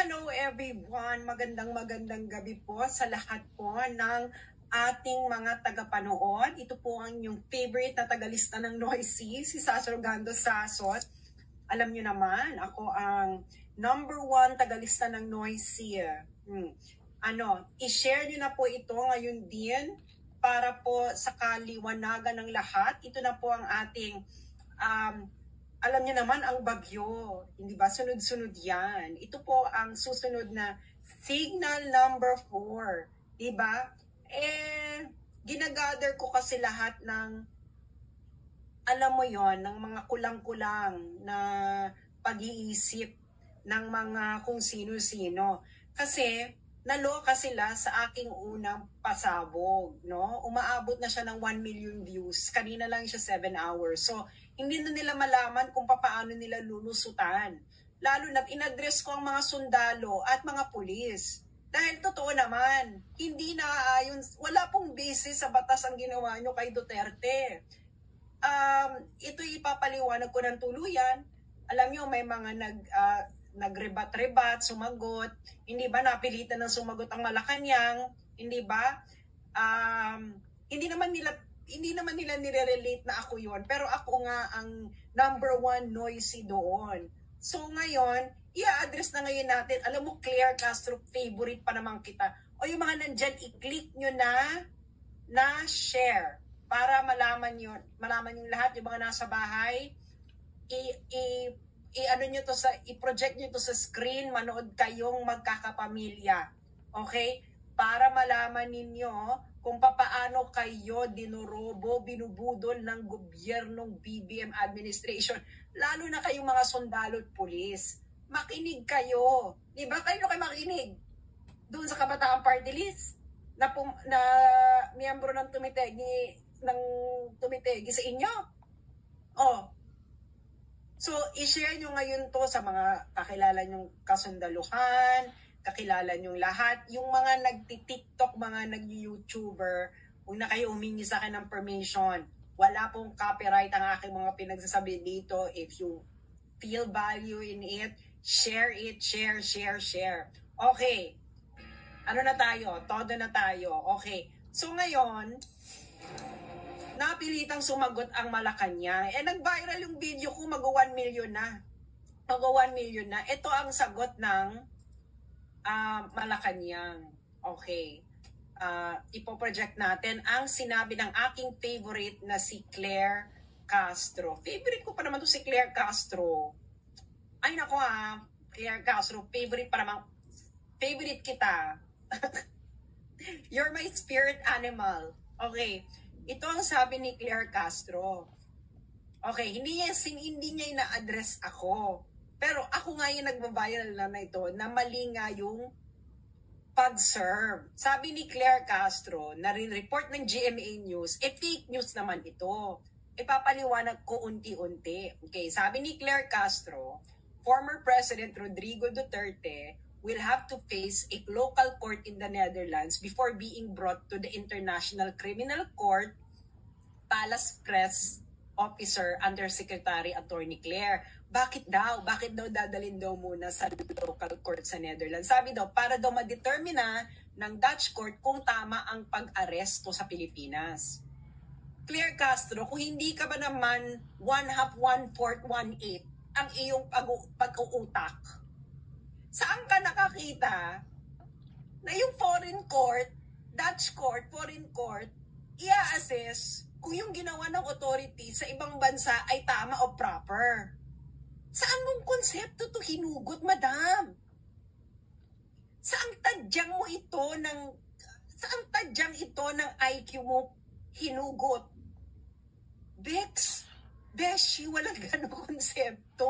Hello everyone! Magandang gabi po sa lahat po ng ating mga tagapanood. Ito po ang inyong favorite na tagalista ng Noisy, si Sasor Gando Sasot. Alam nyo naman, ako ang #1 tagalista ng Noisy. I-share nyo na po ito ngayon din para po sa kaliwanagan ng lahat. Ito na po ang ating alam niyo naman ang bagyo, hindi ba? Sunod-sunod yan. Ito po ang susunod na signal number 4, di ba? Ginagather ko kasi lahat ng, alam mo yon, ng mga kulang-kulang na pag-iisip ng mga kung sino-sino. Kasi naloka sila sa aking unang pasabog, no? Umaabot na siya ng 1 million views. Kanina lang siya 7 hours. So, hindi na nila malaman kung paano nila lulusutan. Lalo na in-address ko ang mga sundalo at mga pulis. Dahil totoo naman, hindi naaayon, wala pong basis sa batas ang ginawa nyo kay Duterte. Ito ipapaliwanag ko ng tuluyan. Alam nyo, may mga nagrebat-rebat, sumagot. Hindi ba napilitan ng sumagot ang Malacanang? Hindi ba? Hindi naman nila nire-relate na ako yon, pero ako nga ang #1 Noisy doon. So ngayon, i-address na ngayon natin. Alam mo, Claire Castro, favorite pa naman kita. O yung mga nandyan, i-click nyo na share para malaman yung lahat, yung mga nasa bahay. I-project nyo to sa screen, manood kayong magkakapamilya. Okay? Para malaman ninyo kung paano kayo dinorobo, binubudol ng gobyernong BBM administration, lalo na kayong mga sundalo at pulis. Makinig kayo. Di ba? Kayo makinig doon sa Kabataan Party List na miyembro ng tumitegi sa inyo. So, i-share nyo ngayon to sa mga kakilala nyong kasundaluhan, kakilala nyo lahat. Yung mga nagti-TikTok, mga nag-YouTuber, huwag na kayo humingi sa akin ng permission. Wala pong copyright ang aking mga pinagsasabi dito. If you feel value in it, share it, share. Okay. Ano na tayo? Todo na tayo. Okay. So ngayon, napilitang sumagot ang Malacanang. Nag-viral yung video ko, mag-1 million na. Mag-1 million na. Ito ang sagot ng Malacanang. Okay. Ipoproject natin ang sinabi ng aking favorite na si Claire Castro. Favorite ko pa naman to si Claire Castro. Ay nako Claire Castro, favorite pa naman. Favorite kita. You're my spirit animal. Okay. Ito ang sabi ni Claire Castro. Okay, hindi niya ina-address ako. Pero ako nga yung nagbabiral na ito na mali nga yung pag-serve. Sabi ni Claire Castro, nare-report ng GMA News, fake news naman ito. Ipapaliwanag ko unti-unti. Okay, sabi ni Claire Castro, former President Rodrigo Duterte will have to face a local court in the Netherlands before being brought to the International Criminal Court, Palace Press Officer Undersecretary Attorney Claire. Bakit daw dadalhin daw muna sa local court sa Netherlands? Sabi daw, para daw ma-determine ng Dutch court kung tama ang pag-aresto sa Pilipinas. Claire Castro, kung hindi ka ba naman 1/2, 1/4, 1/8 ang iyong pag-uutak, saan ka nakakita na yung foreign court, Dutch court, foreign court, i-assess kung yung ginawa ng authority sa ibang bansa ay tama o proper? Saan mong konsepto to hinugot, madam? Saan tadyang ito ng IQ mo hinugot? Beshi, walang ganong konsepto.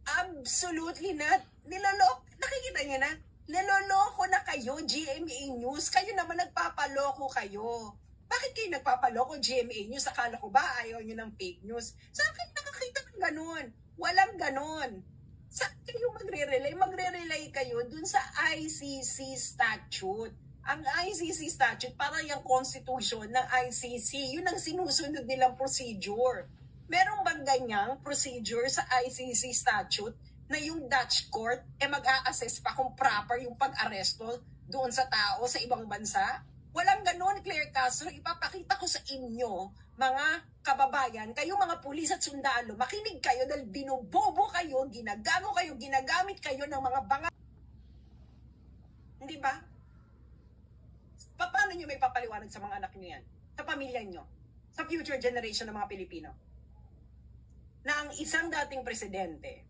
Absolutely not. Nakikita niyo na? Niloloko na kayo, GMA News. Kayo naman nagpapaloko kayo. Bakit kayo nagpapaloko, GMA News? Akala ko ba ayaw nyo ng fake news? Saan kayo nakakita ng ganon? Walang ganon. Saan kayo magre-relay? Magre-relay kayo dun sa ICC statute. Ang ICC statute, para yung constitution ng ICC, yun ang sinusunod nilang procedure. Meron bang ganyang procedure sa ICC statute na yung Dutch court mag-a-assess pa kung proper yung pag-aresto doon sa tao sa ibang bansa? Walang ganon, Claire Castro. Ipapakita ko sa inyo, mga kababayan, kayong mga pulis at sundalo, makinig kayo dahil binubobo kayo, ginagago kayo, ginagamit kayo ng mga banga. Hindi ba? Paano nyo may papaliwanag sa mga anak nyo yan? Sa pamilya nyo? Sa future generation ng mga Pilipino? Na ang isang dating presidente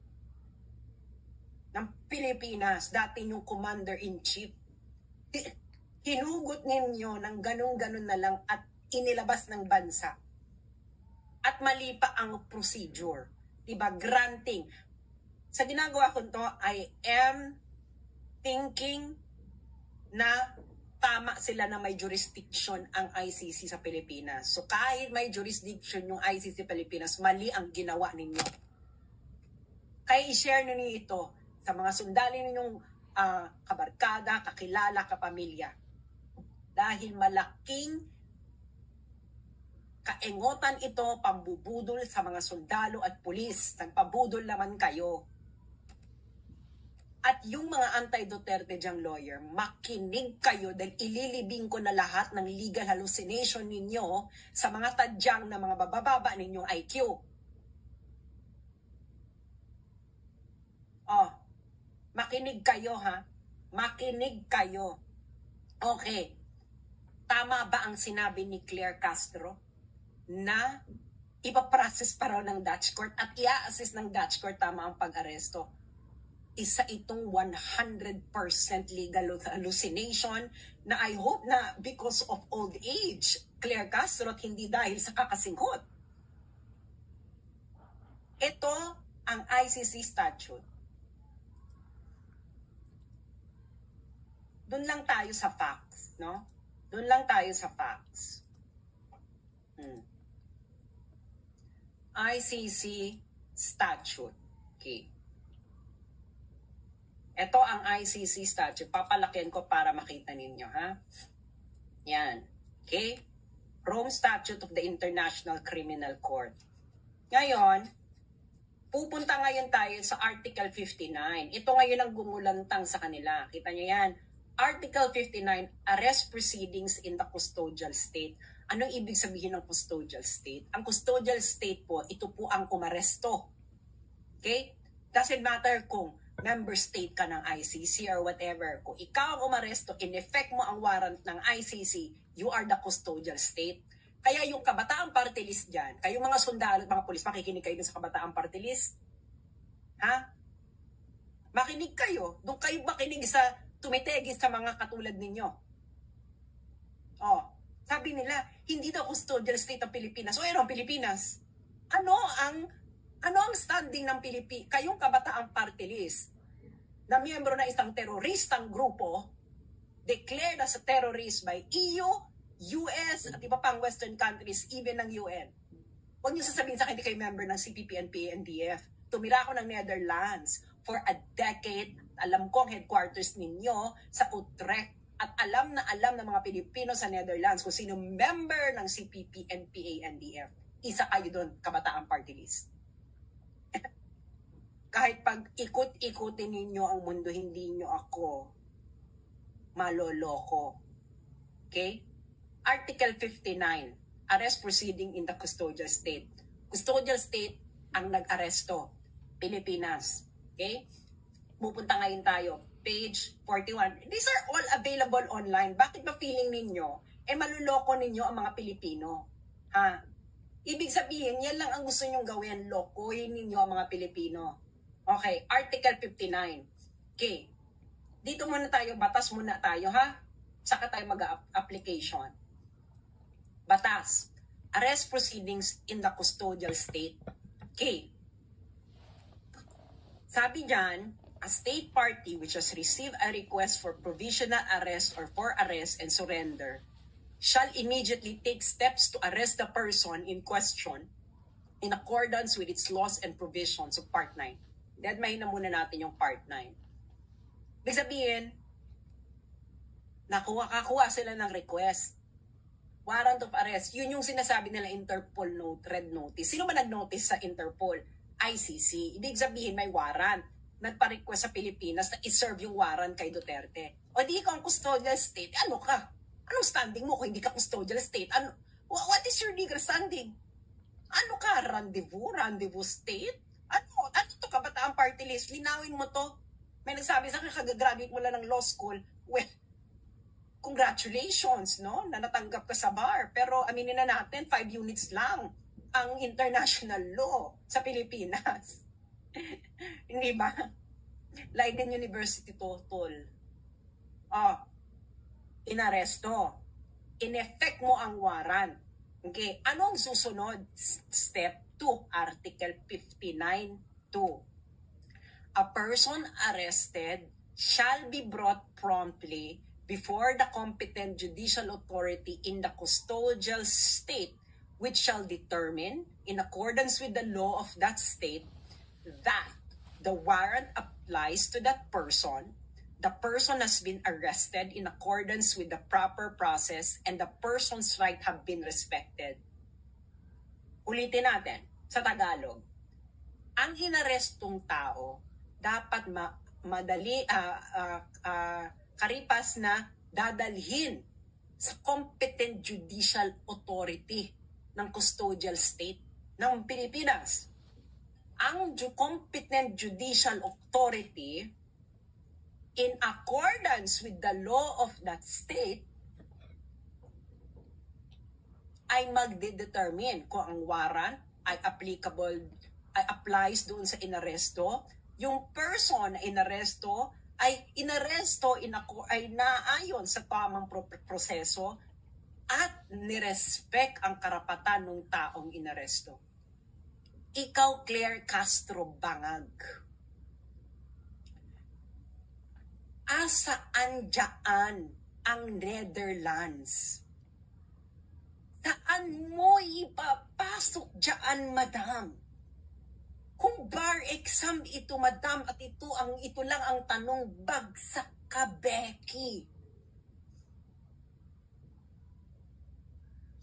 ng Pilipinas, dating yung commander-in-chief, hinugot ninyo ng ganun-ganun na lang at inilabas ng bansa. At mali pa ang procedure. Diba? Granting. Sa ginagawa ko to, I am thinking na tama sila na may jurisdiction ang ICC sa Pilipinas. So kahit may jurisdiction yung ICC Pilipinas, mali ang ginawa ninyo. Kaya i-share ninyo ito sa mga sundali ninyong kabarkada, kakilala, kapamilya. Dahil malaking kaengotan ito, pambubudol sa mga sundalo at pulis. Nagpabudol naman kayo. At yung mga anti-Duterte diyang lawyer, makinig kayo dahil ililibing ko na lahat ng legal hallucination ninyo sa mga tadyang na mga bababa ninyong IQ. Oh, makinig kayo ha. Makinig kayo. Okay. Tama ba ang sinabi ni Claire Castro na ipaprocess pa raw ng Dutch court at i-assist ng Dutch court tama ang pag-aresto? Isa itong 100% legal hallucination na I hope na because of old age, Claire Castro, at hindi dahil sa kakasingkot. Ito ang ICC statute. Doon lang tayo sa facts, no? Doon lang tayo sa facts. ICC statute. Okay. Ito ang ICC statute. Papalakihan ko para makita ninyo, ha? Yan. Okay? Rome Statute of the International Criminal Court. Ngayon, pupunta ngayon tayo sa Article 59. Ito ngayon ang gumulantang sa kanila. Kita nyo yan. Article 59, Arrest Proceedings in the Custodial State. Anong ibig sabihin ng custodial state? Ang custodial state po, ito po ang umaresto. Okay? Doesn't matter kung member state ka ng ICC or whatever. Kung ikaw ang umaresto, in-effect mo ang warrant ng ICC, you are the custodial state. Kaya yung Kabataan Party List dyan, kayong mga sundalo at mga polis, makikinig kayo sa Kabataan Party List? Ha? Makinig kayo. Doon kayo makinig sa tumitegis sa mga katulad ninyo. Oh, sabi nila, hindi daw custodial state ang Pilipinas. O ano ang Pilipinas? Ano ang standing ng Pilipinas? Kayong Kabataan Party List na miyembro na isang teroristang grupo declared as a terrorist by EU, US, at iba pang Western countries, even ng UN. Huwag niyo sasabihin sa akin, hindi kayo member ng CPP, NPA, NDF. Tumira ako ng Netherlands for a decade. Alam ko ang headquarters ninyo sa Utrecht. At alam ng mga Pilipino sa Netherlands kung sino member ng CPP, NPA, NDF. Isa kayo doon, Kabataan Party List. Kahit pag ikot-ikutin ninyo ang mundo, hindi nyo ako maloloko. Okay? Article 59, Arrest Proceeding in the Custodial State. Custodial State ang nag-aresto. Pilipinas. Okay? Pupunta ngayon tayo. Page 41. These are all available online. Bakit ba feeling ninyo, maluloko ninyo ang mga Pilipino? Ha? Ibig sabihin, yan lang ang gusto nyong gawin. Lokohin ninyo ang mga Pilipino. Okay, Article 59. Okay. Dito muna tayo, batas muna tayo, ha? Saka tayo mag-application. Batas. Arrest proceedings in the custodial state. Okay. Sabi dyan, a state party which has received a request for provisional arrest or for arrest and surrender shall immediately take steps to arrest the person in question in accordance with its laws and provisions of Part 9. Deadmahin na muna natin yung Part 9. Ibig sabihin, kakuha sila ng request. Warrant of arrest. Yun yung sinasabi nila Interpol note, red notice. Sino ba nag-notice sa Interpol? ICC. Ibig sabihin may warrant. nagpa-request sa Pilipinas na iserve yung warrant kay Duterte. O di ikaw ang custodial state, ano ka? Anong standing mo kung hindi ka custodial state? What is your legal standing? Ano ka? Rendezvous state? Ano to Kabataang Party List? Linawin mo to. May nagsabi sa akin, kagagraduate mo lang ng law school. Well, congratulations, no? Na natanggap ka sa bar. Pero aminin na natin, 5 units lang ang international law sa Pilipinas. Hindi ba? Leiden University total. Inaresto. In-effect mo ang warrant. Okay, anong susunod? Step 2, Article 59.2. A person arrested shall be brought promptly before the competent judicial authority in the custodial state, which shall determine, in accordance with the law of that state, that the warrant applies to that person, the person has been arrested in accordance with the proper process, and the person's right have been respected. Ulitin natin sa Tagalog. Ang inarestong tao dapat karipas na dadalhin sa competent judicial authority ng custodial state ng Pilipinas. Ang competent judicial authority, in accordance with the law of that state, ay magdedetermine kung ang warrant ay applies doon sa inaresto. Yung person na inaresto ay naayon sa tamang proseso at nirespect ang karapatan ng taong inaresto. Ikaw, Claire Castro Bangag, asaan dyan ang Netherlands? Saan mo ipapasok dyan, madam? Kung bar exam ito, madam, at ito lang ang tanong, bagsak ka, Becky.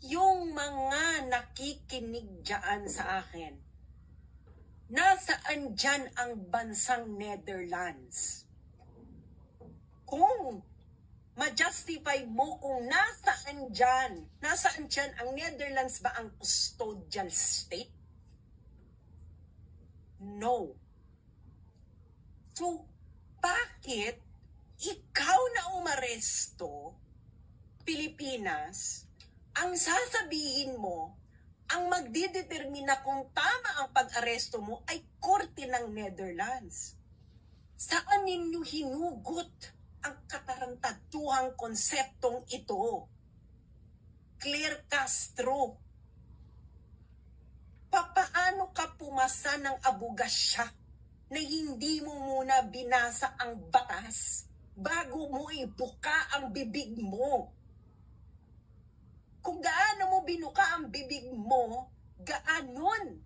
Yung mga nakikinig dyan sa akin, nasaan dyan ang bansang Netherlands? Kung ma-justify mo kung nasaan dyan ang Netherlands ba ang custodial state? No. So, bakit ikaw na umaresto, Pilipinas, ang sasabihin mo, ang magdidetermina kung tama ang pag-aresto mo ay korte ng Netherlands? Saan ninyo hinugot ang katarantaduhang konseptong ito? Claire Castro, papaano ka pumasa ng abogasya na hindi mo muna binasa ang batas bago mo ibuka ang bibig mo? Kung gaano mo binuka ang bibig mo, gaanon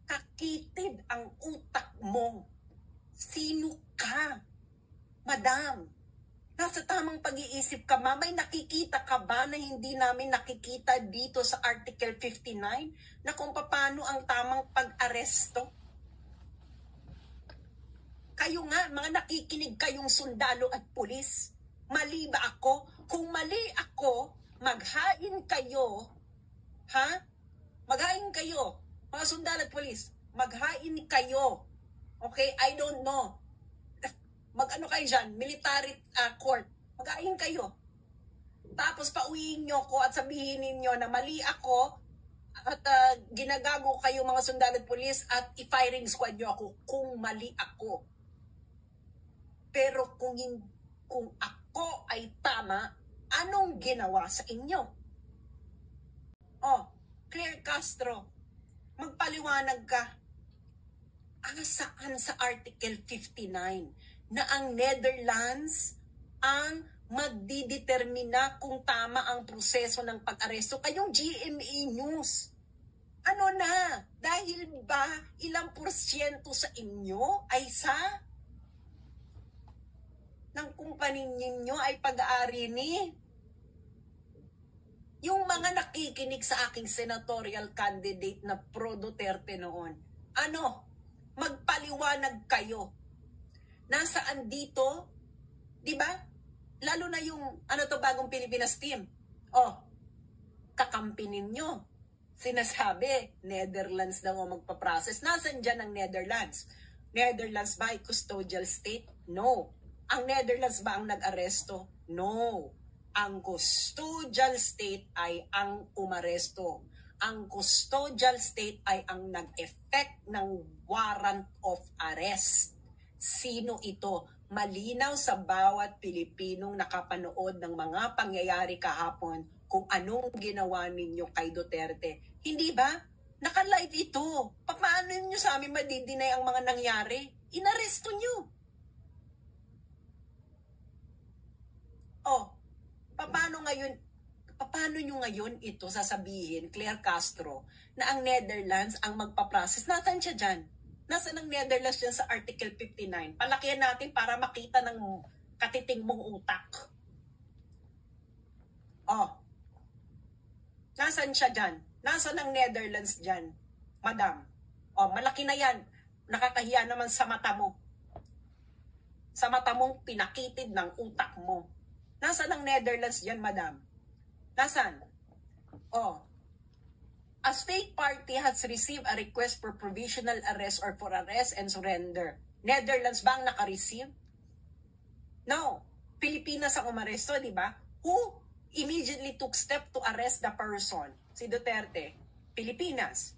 kakitid ang utak mo. Sino ka, madam? Nasa tamang pag-iisip ka ba? May nakikita ka ba na hindi namin nakikita dito sa Article 59 na kung paano ang tamang pag-aresto? Kayo nga, mga nakikinig kayong sundalo at pulis. Mali ba ako? Kung mali ako, maghain kayo, ha? Maghain kayo, mga sundalo at pulis. Maghain kayo. Okay? I don't know. Mag-ano kayo dyan, military court, mag-ayin kayo. Tapos pauwiin nyo ko at sabihin ninyo na mali ako at ginagago kayo mga sundalo at pulis at i-firing squad nyo ako kung mali ako. Pero kung ako ay tama, anong ginawa sa inyo? Claire Castro, magpaliwanag ka. Saan sa Article 59 na ang Netherlands ang magdidetermina kung tama ang proseso ng pag-aresto? Kayong GMA News, ano na? Dahil ba ilang porsyento sa inyo ay ng kumpanya ninyo ay pag-aari ni? Yung mga nakikinig sa aking senatorial candidate na pro Duterte noon, magpaliwanag kayo. Nasaan dito? Di ba? Lalo na yung, bagong Pilipinas team. Oh, kakampi ninyo. Sinasabi, Netherlands daw ang magpaprocess. Nasaan dyan ang Netherlands? Netherlands ba ay custodial state? No. Ang Netherlands ba ang nag-aresto? No. Ang custodial state ay ang umaresto. Ang custodial state ay ang nag-effect ng warrant of arrest. Sino ito? Malinaw sa bawat Pilipinong nakapanood ng mga pangyayari kahapon kung anong ginawa ninyo kay Duterte. Hindi ba? Naka-live ito. Paano nyo sa amin madidinay ang mga nangyari? Inaresto nyo. Oh, paano nyo ngayon ito sasabihin, Claire Castro, na ang Netherlands ang magpa-process? Nasaan siya dyan? Nasaan ang Netherlands dyan sa Article 59? Palakihan natin para makita ng katiting mong utak. Oh, nasaan siya dyan? Nasaan ang Netherlands dyan, madam? Oh, malaki na yan. Nakakahiya naman sa mata mo. Sa mata mong pinakitid ng utak mo. Nasaan ang Netherlands dyan, madam? Nasaan? Oh, a state party has received a request for provisional arrest or for arrest and surrender. Netherlands ba ang naka-receive? No. Pilipinas ang umaresto, di ba? Who immediately took step to arrest the person? Si Duterte. Pilipinas.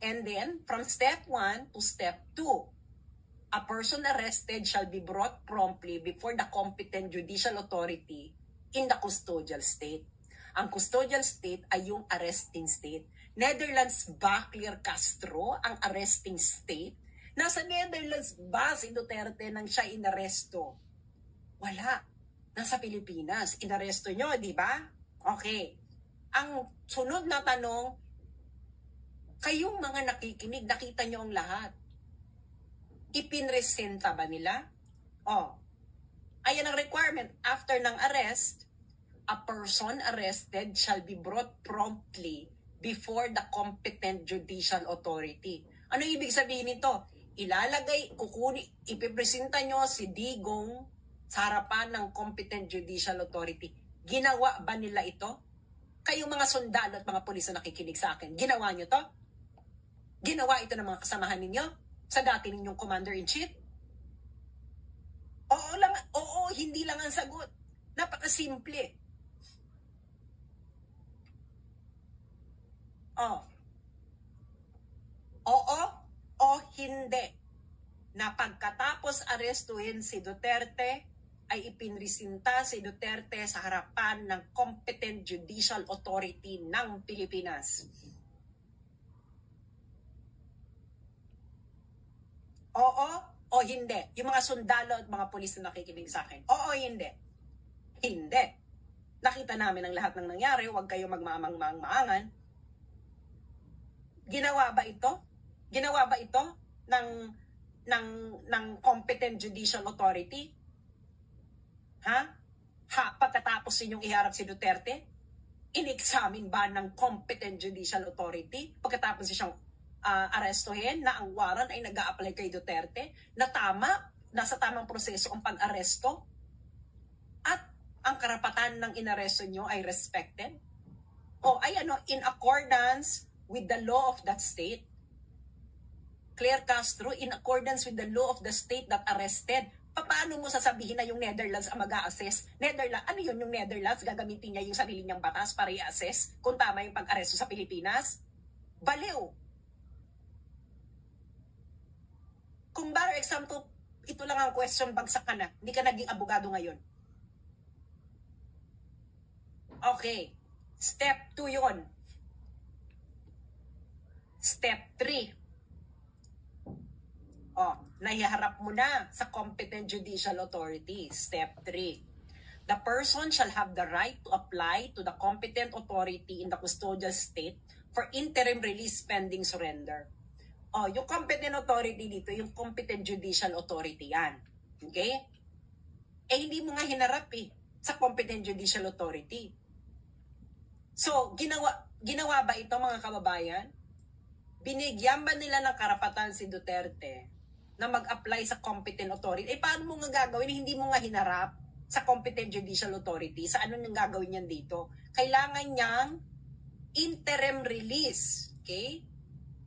And then, from step 1 to step 2, a person arrested shall be brought promptly before the competent judicial authority in the custodial state. Ang custodial state ay yung arresting state. Netherlands ba, Claire Castro, ang arresting state? Nasa Netherlands ba si Duterte nang siya inaresto? Wala. Nasa Pilipinas. Inaresto nyo, di ba? Okay. Ang sunod na tanong, kayong mga nakikinig, nakita nyo ang lahat. Ipinresenta ba nila? Oh. Ayan ang requirement. After ng arrest, a person arrested shall be brought promptly before the competent judicial authority. Ano ibig sabihin nito? Ipipresenta nyo si Digong sa harapan ng competent judicial authority. Ginawa ba nila ito? Kayong mga sundalo at mga pulis na nakikinig sa akin, ginawa nyo to? Ginawa ito ng mga kasamahan ninyo? Sa dati ninyong commander-in-chief? Oo, hindi lang ang sagot. Napakasimple. Oh. Oo o hindi. Na pagkatapos arestuhin si Duterte, ay ipinresinta si Duterte sa harapan ng competent judicial authority ng Pilipinas. Oo o hindi. Yung mga sundalo at mga pulis na nakikinig sa akin. Oo o hindi. Hindi. Nakita namin ang lahat ng nangyari. Huwag kayo magmamang-maangan. Ginawa ba ito? Ginawa ba ito ng competent judicial authority? Pagkatapos ninyong iharap si Duterte, in-examine ba ng competent judicial authority pagkatapos siyang arestuhin na ang warrant ay nag-a-apply kay Duterte na nasa tamang proseso ang pag-aresto at ang karapatan ng inaresto nyo ay respected? O ay in accordance with the law of that state? Claire Castro, in accordance with the law of the state that arrested, paano mo sasabihin na yung Netherlands ang mag-a-assess? Ano yun yung Netherlands? Gagamitin niya yung sarili niyang batas para i-assess kung tama yung pag-aresto sa Pilipinas? Baliw! Kung bar example, ito lang ang question, bagsak ka na. Hindi ka naging abogado ngayon. Okay. Step 2 yun. Step 3. Nahiharap mo na sa competent judicial authority. Step 3. The person shall have the right to apply to the competent authority in the custodial state for interim release pending surrender. Yung competent authority dito, yung competent judicial authority yan. Okay? Hindi mo nga hinarap sa competent judicial authority. So, ginawa ba ito mga kababayan? Binigyan ba nila ng karapatan si Duterte na mag-apply sa competent authority. Eh, paano mo nga gagawin? Hindi mo nga hinarap sa competent judicial authority. Sa ano nang gagawin yan dito? Kailangan niyang interim release. Okay?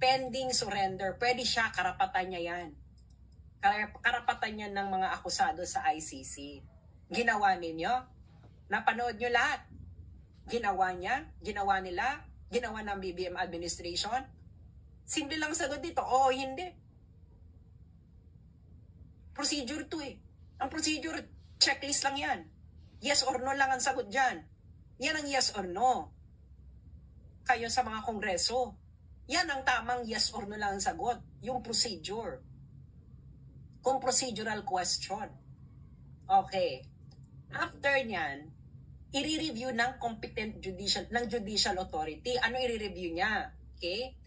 Pending surrender. Pwede siya, karapatan niya yan. Karapatan niya ng mga akusado sa ICC. Ginawa ninyo? Napanood nyo lahat? Ginawa niya? Ginawa nila? Ginawa ng BBM administration? Simple lang sagot dito, oo, hindi. Procedure to eh. Ang procedure, checklist lang yan. Yes or no lang ang sagot dyan. Yan ang yes or no. Kayo sa mga kongreso. Yan ang tamang yes or no lang ang sagot. Yung procedure. Kung procedural question. Okay. After nyan, i-review ng competent judicial authority. Ano i-review niya? Okay?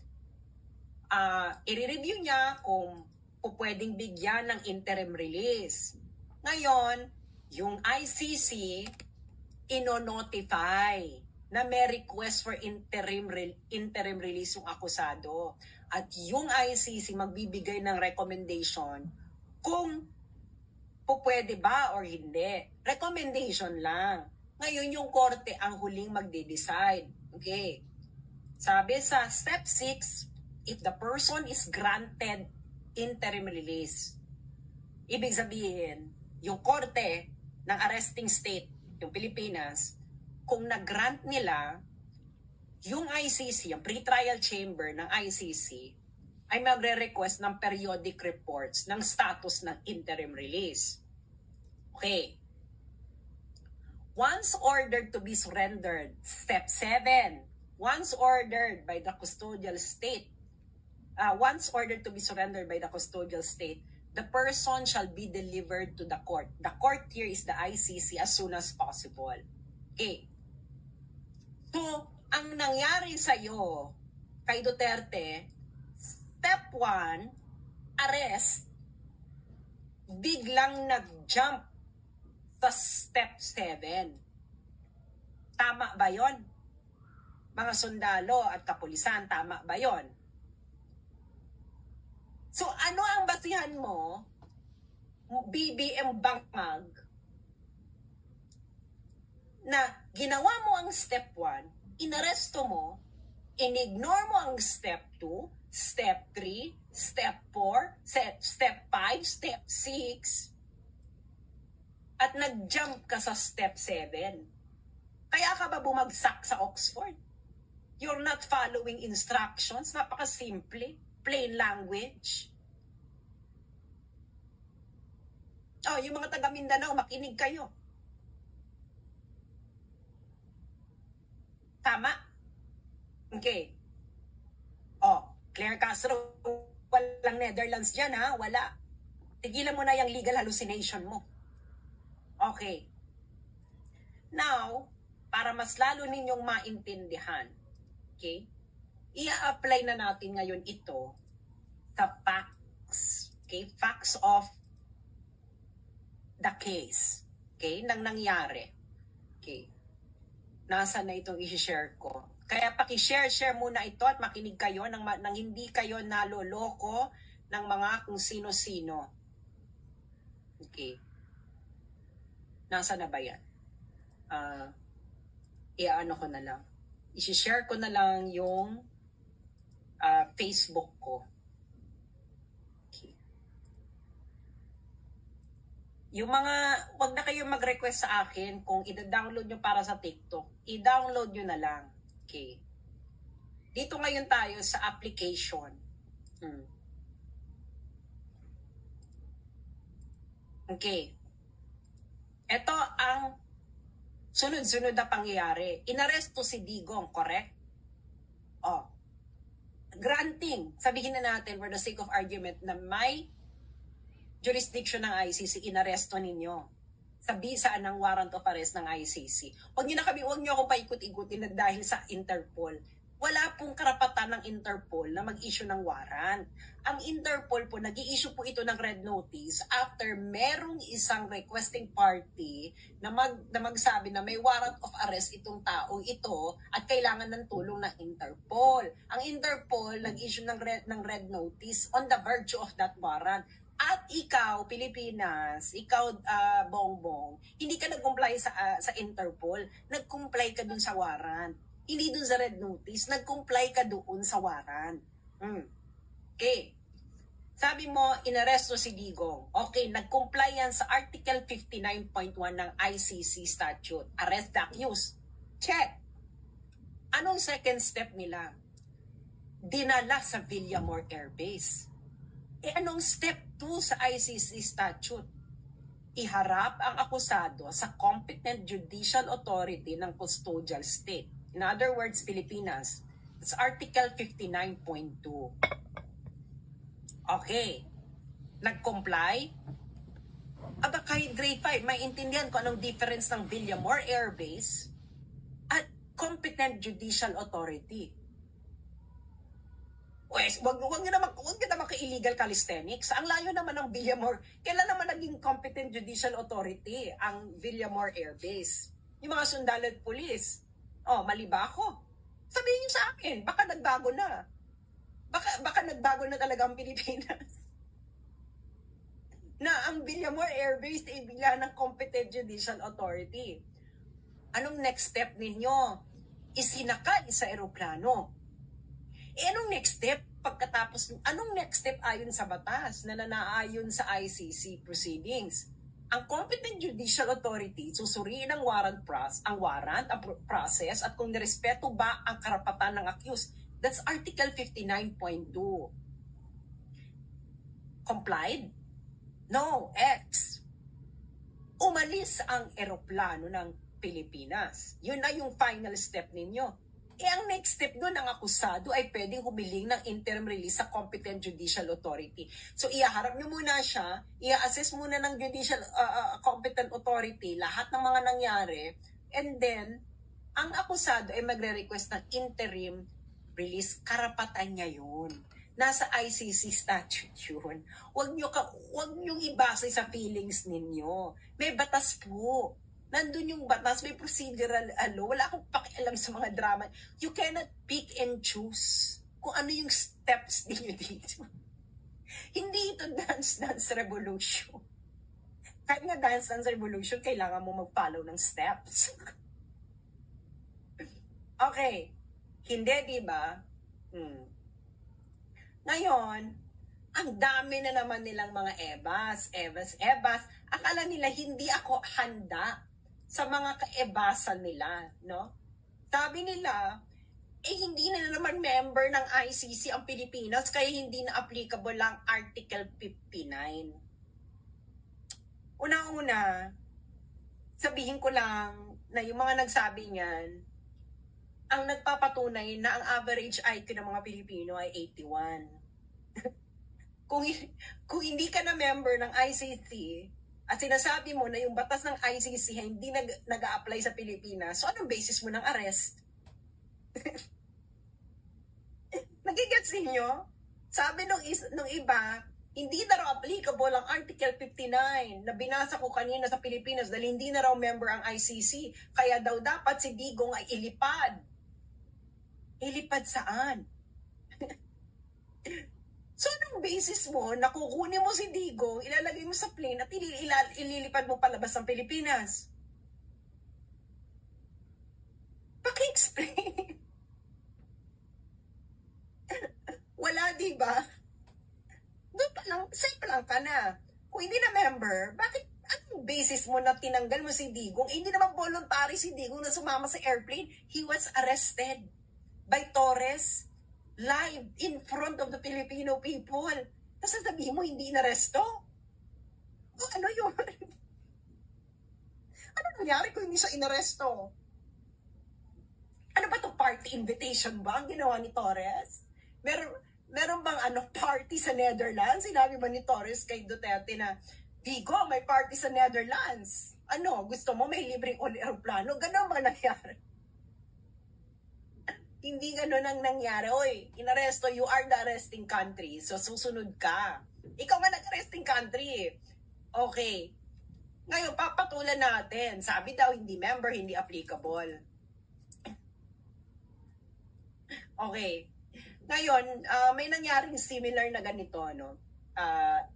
I-review niya kung pwedeng bigyan ng interim release. Ngayon, yung ICC ino-notify na may request for interim release yung akusado. At yung ICC magbibigay ng recommendation kung pwede ba or hindi. Recommendation lang. Ngayon yung korte ang huling magde-decide. Okay. Sabi sa step 6, if the person is granted interim release. Ibig sabihin, yung korte ng arresting state, yung Pilipinas, kung nag-grant nila, yung ICC, yung pre-trial chamber ng ICC, ay magre-request ng periodic reports ng status ng interim release. Okay. Once ordered to be surrendered, step 7, once ordered by the custodial state, once ordered to be surrendered by the custodial state, the person shall be delivered to the court. The court here is the ICC as soon as possible. Okay. So, ang nangyari sa'yo, kay Duterte, step 1, arrest, biglang nag-jump sa step 7. Tama ba yon? Mga sundalo at kapulisan, tama ba yon? So, ano ang basihan mo, BBM Bangmag, na ginawa mo ang step 1, inaresto mo, inignore mo ang step 2, step 3, step 4, step 5, step 6, at nag-jump ka sa step 7. Kaya ka ba bumagsak sa Oxford? You're not following instructions, napakasimple. Plain language. Oh, yung mga taga Mindanao, makinig kayo. Tama? Okay. Oh, Claire Castro, walang Netherlands dyan ha, wala. Tigilan mo na yung legal hallucination mo. Okay. Now, para mas lalo ninyong maintindihan, okay, i-apply na natin ngayon ito sa facts. Okay? Facts of the case. Okay? Nang nangyari. Okay? Nasa na itong i-share ko. Kaya paki-share muna ito at makinig kayo nang hindi kayo naloloko ng mga kung sino-sino. Okay? Nasa na ba yan? I-ano ko na lang. I-share ko na lang yung Facebook ko. Okay. Yung mga, wag na kayo mag-request sa akin kung i-download nyo para sa TikTok. I-download nyo na lang. Okay. Dito ngayon tayo sa application. Okay. Ito ang sunod-sunod na pangyayari. Inaresto si Digong, correct? Oh. Granting, sabihin na natin for the sake of argument na may jurisdiction ng ICC, inaresto ninyo sa bisa ng warrant of arrest ng ICC. Huwag niyo akong paikot-ikutin na dahil sa Interpol. Wala pong karapatan ng Interpol na mag-issue ng warrant. Ang Interpol po, nag-i-issue po ito ng red notice after merong isang requesting party na magsabi na may warrant of arrest itong taong ito at kailangan ng tulong ng Interpol. Ang Interpol nag-issue ng red notice on the virtue of that warrant. At ikaw, Pilipinas, ikaw, Bongbong, hindi ka nag-comply sa Interpol. Nag-comply ka dun sa warrant. Hindi dun sa red notice. Nag-comply ka doon sa warrant. Okay. Sabi mo, inaresto si Digong. Okay, nag-comply yan sa Article 59.1 ng ICC statute. Arrest the accused. Check. Anong second step nila? Dinala sa Villamor Air Base. Anong step 2 sa ICC statute? Iharap ang akusado sa competent judicial authority ng custodial state. In other words, Pilipinas. It's Article 59.2. Okay. Nag-comply? Aba kahit grade 5, may intindihan ko anong difference ng Villamor Air Base at competent judicial authority. Wes, wag nyo naman ka-illegal calisthenics. Ang layo naman ng Villamor. Kailan naman naging competent judicial authority ang Villamor Air Base? Yung mga sundalo at pulis. Oh, mali ba ako? Sabihin nyo sa akin, baka nagbago na. Baka nagbago na talaga ang Pilipinas. Na ang Villamor Air Base ay bigla ng competent judicial authority. Anong next step ninyo? Isinakay sa eroplano. Anong next step pagkatapos, anong next step ayon sa batas na nanaayon sa ICC proceedings? Ang competent judicial authority susuriin ang warrant process at kung nirespeto ba ang karapatan ng accused. That's Article 59.2. Complied? No, X. Umalis ang eroplano ng Pilipinas. Yun na yung final step ninyo. Ang next step doon, ang akusado ay pwedeng humiling ng interim release sa competent judicial authority. So, ihaharap nyo muna siya, i-assess muna ng judicial competent authority lahat ng mga nangyari, and then, ang akusado ay magre-request ng interim release. Karapatan niya yun. Nasa ICC statute yun. Huwag nyo ibase sa feelings ninyo. May batas po. Nandun yung batas, may procedural Wala akong pakialam sa mga drama. You cannot pick and choose kung ano yung steps ninyo dito. Hindi ito dance revolution. Kahit nga dance revolution, kailangan mo mag-follow ng steps. Okay. Hindi, di ba? Ngayon, ang dami na naman nilang mga ebas. Akala nila hindi ako handa sa mga kaebasan nila, no? Sabi nila, hindi na naman member ng ICC ang Pilipinas, kaya hindi na applicable ang Article 59. Una-una, sabihin ko lang na yung mga nagsabi niyan, ang nagpapatunay na ang average IQ ng mga Pilipino ay 81. Kung hindi ka na member ng ICC, at sinasabi mo na yung batas ng ICC hindi nag-a-apply sa Pilipinas, so anong basis mo ng arrest? Nagigets ninyo? Sabi nung iba, hindi na raw applicable ang Article 59 na binasa ko kanina sa Pilipinas dahil hindi na raw member ang ICC. Kaya daw dapat si Digong ay ilipad. Ilipad saan? So, anong basis mo na kukunin mo si Digong, ilalagay mo sa plane at ililipad mo palabas ng Pilipinas? Paki-explain. Wala, di ba? Doon pa lang, safe lang ka na. Kung hindi na member, bakit, anong basis mo na tinanggal mo si Digong? Hindi naman voluntary si Digong na sumama sa airplane. He was arrested by Torres live in front of the Filipino people. Tapos sabihin mo, hindi inaresto? O, ano yun? Ano nangyari kung hindi siya inaresto? Ano ba to party invitation ba ang ginawa ni Torres? Meron bang party sa Netherlands? Sinabi ba ni Torres kay Duterte na, Digo, may party sa Netherlands. Ano, gusto mo may libreng aeroplano? Ganon ba nangyari? Hindi ganun ang nangyari. Oy, inaresto, you are the arresting country. So, susunod ka. Ikaw nga nag-arresting country. Okay. Ngayon, papatulan natin. Sabi daw, hindi member, hindi applicable. Okay. Ngayon, may nangyaring similar na ganito, no?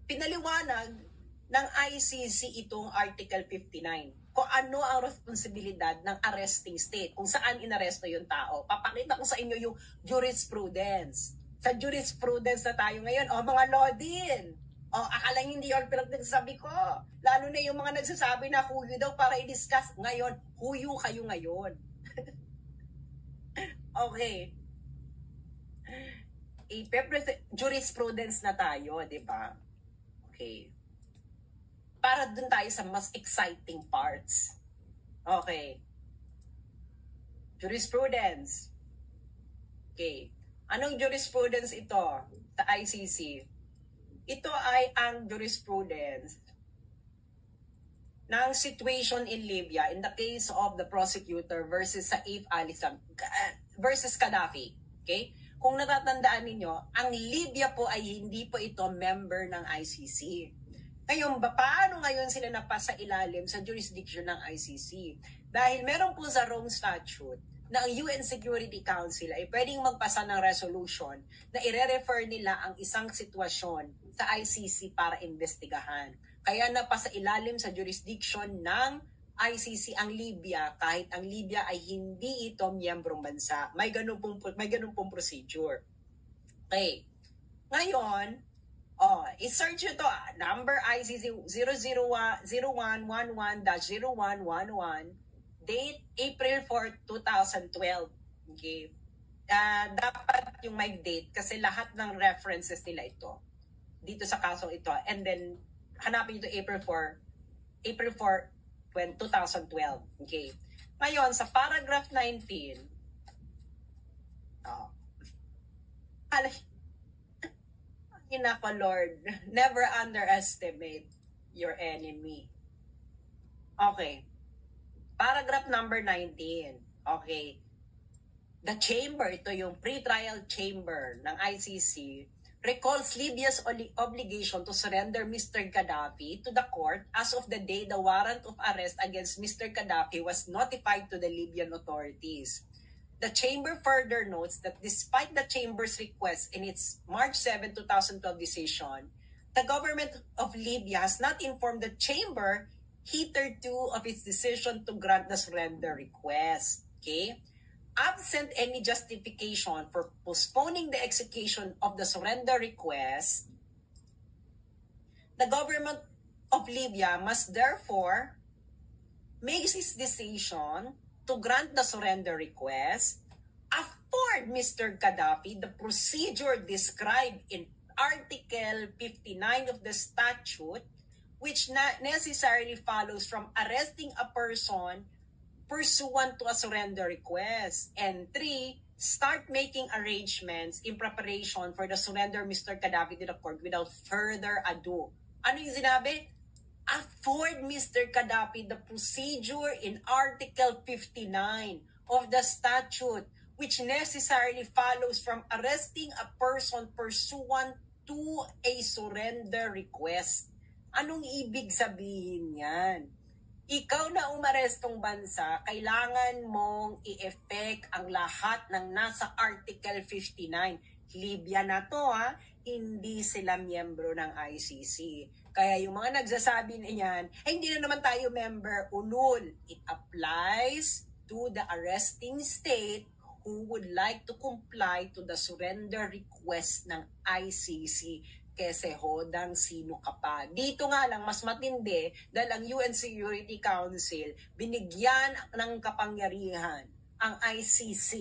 pinaliwanag ng ICC itong Article 59. Kung ano ang responsibilidad ng arresting state, kung saan inaresto yung tao. Papakita ko sa inyo yung jurisprudence. Sa jurisprudence na tayo ngayon, mga Lodin, akala hindi yun pinagsasabi ko. Lalo na yung mga nagsasabi na huyo daw para i-discuss. Ngayon, huyo kayo ngayon. Okay. Jurisprudence na tayo, di ba? Okay. Para dun tayo sa mas exciting parts. Okay. Jurisprudence. Okay. Anong jurisprudence ito sa ICC? Ito ay ang jurisprudence ng situation in Libya in the case of the prosecutor versus Saif al-Islam versus Gaddafi. Okay? Kung natatandaan ninyo, ang Libya po ay hindi po ito member ng ICC. Ngayon, paano ngayon sila napasa ilalim sa jurisdiction ng ICC? Dahil meron po sa Rome Statute na ang UN Security Council ay pwedeng magpasa ng resolution na ire-refer nila ang isang sitwasyon sa ICC para investigahan. Kaya napasa ilalim sa jurisdiction ng ICC ang Libya kahit ang Libya ay hindi ito miyembrong bansa. May ganun pong procedure. Okay. Ngayon, i-search nyo to, number ICC 00111-0111, date April 4, 2012. Okay. Dapat yung may date kasi lahat ng references nila ito dito sa kasong ito. And then, hanapin ito April 4, 2012. Okay. Ngayon, sa paragraph 19, Inako Lord, never underestimate your enemy. Okay. Paragraph number 19. Okay. The chamber, ito yung pre-trial chamber ng ICC, recalls Libya's obligation to surrender Mr. Gaddafi to the court as of the day the warrant of arrest against Mr. Gaddafi was notified to the Libyan authorities. The chamber further notes that despite the chamber's request in its March 7, 2012 decision, the government of Libya has not informed the chamber hitherto of its decision to grant the surrender request. Okay? Absent any justification for postponing the execution of the surrender request, the government of Libya must therefore make its decision to grant the surrender request, afford Mr. Gaddafi the procedure described in Article 59 of the statute, which necessarily follows from arresting a person pursuant to a surrender request. And 3, start making arrangements in preparation for the surrender of Mr. Gaddafi to the court without further ado. Ano yung sinabi? Afford Mr. Gaddafi the procedure in Article 59 of the statute, which necessarily follows from arresting a person pursuant to a surrender request. Anong ibig sabihin yan? Ikaw na umarestong bansa, kailangan mong i-effect ang lahat ng nasa Article 59. Libya na to, hindi sila miyembro ng ICC. Kaya yung mga nagsasabi niyan, hindi na naman tayo member, ulul. It applies to the arresting state who would like to comply to the surrender request ng ICC. Kese hodang sino ka pa. Dito nga lang, mas matindi dahil ang UN Security Council binigyan ng kapangyarihan ang ICC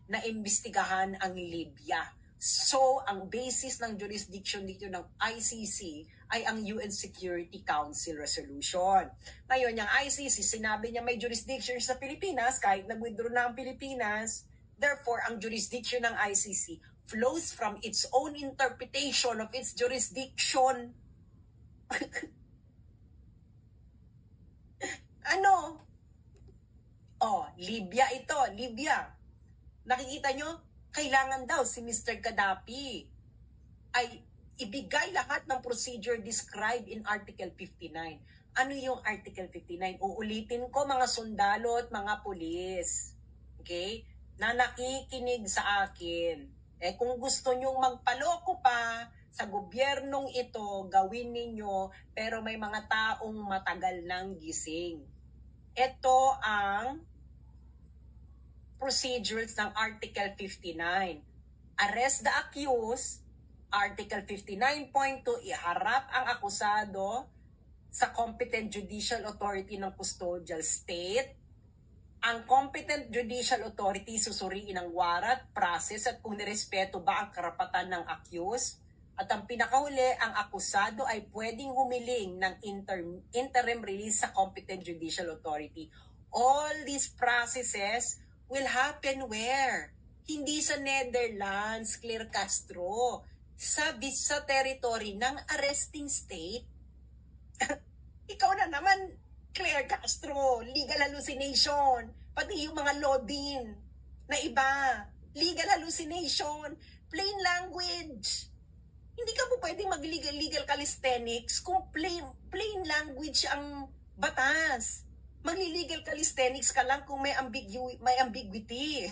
na imbestigahan ang Libya. So, ang basis ng jurisdiction dito ng ICC ay ang UN Security Council resolution. Ngayon, yung ICC, sinabi niya may jurisdiction sa Pilipinas kahit nag-withdraw na ang Pilipinas. Therefore, ang jurisdiction ng ICC flows from its own interpretation of its jurisdiction. Ano? Libya ito, Libya. Nakikita nyo? Kailangan daw si Mr. Gaddafi ay ibigay lahat ng procedure described in Article 59. Ano yung Article 59? Uulitin ko mga sundalo at mga pulis. Okay? Na nakikinig sa akin. Kung gusto nyong magpaloko pa, sa gobyernong ito, gawin ninyo, pero may mga taong matagal nang gising. Ito ang procedures ng Article 59. Arrest the accused. Article 59.2, iharap ang akusado sa competent judicial authority ng custodial state. Ang competent judicial authority susuriin ang warrant, process at kung nirespeto ba ang karapatan ng accused. At ang pinakahuli, ang akusado ay pwedeng humiling ng interim release sa competent judicial authority. All these processes will happen where? Hindi sa Netherlands, Claire Castro. Sa territory ng arresting state. Ikaw na naman, Claire Castro, legal hallucination. Pati yung mga law din na iba. Legal hallucination. Plain language. Hindi ka po pwedeng mag-legal calisthenics kung plain language ang batas. Magli-legal calisthenics ka lang kung may ambiguity.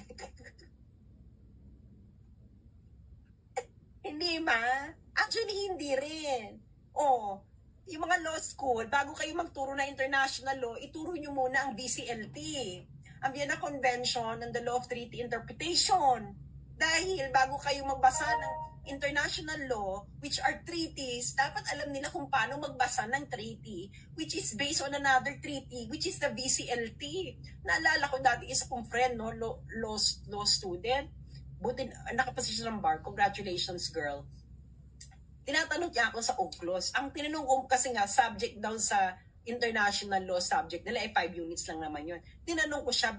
Hindi ba? Actually, hindi rin. Yung mga law school, bago kayo magturo na international law, ituro nyo muna ang VCLT. Ang Vienna Convention on the Law of Treaty Interpretation. Dahil bago kayo magbasa ng international law, which are treaties, dapat alam nila kung paano magbasa ng treaty, which is based on another treaty, which is the VCLT. Naalala ko dati isa kong friend, no, law student. Buti nakapasa siya ng bar. Congratulations, girl. Tinatanong niya ako sa UCLOS. Ang tinanong ko kasi nga, subject daw sa international law subject nila, 5 units lang naman yun. Tinanong ko siya,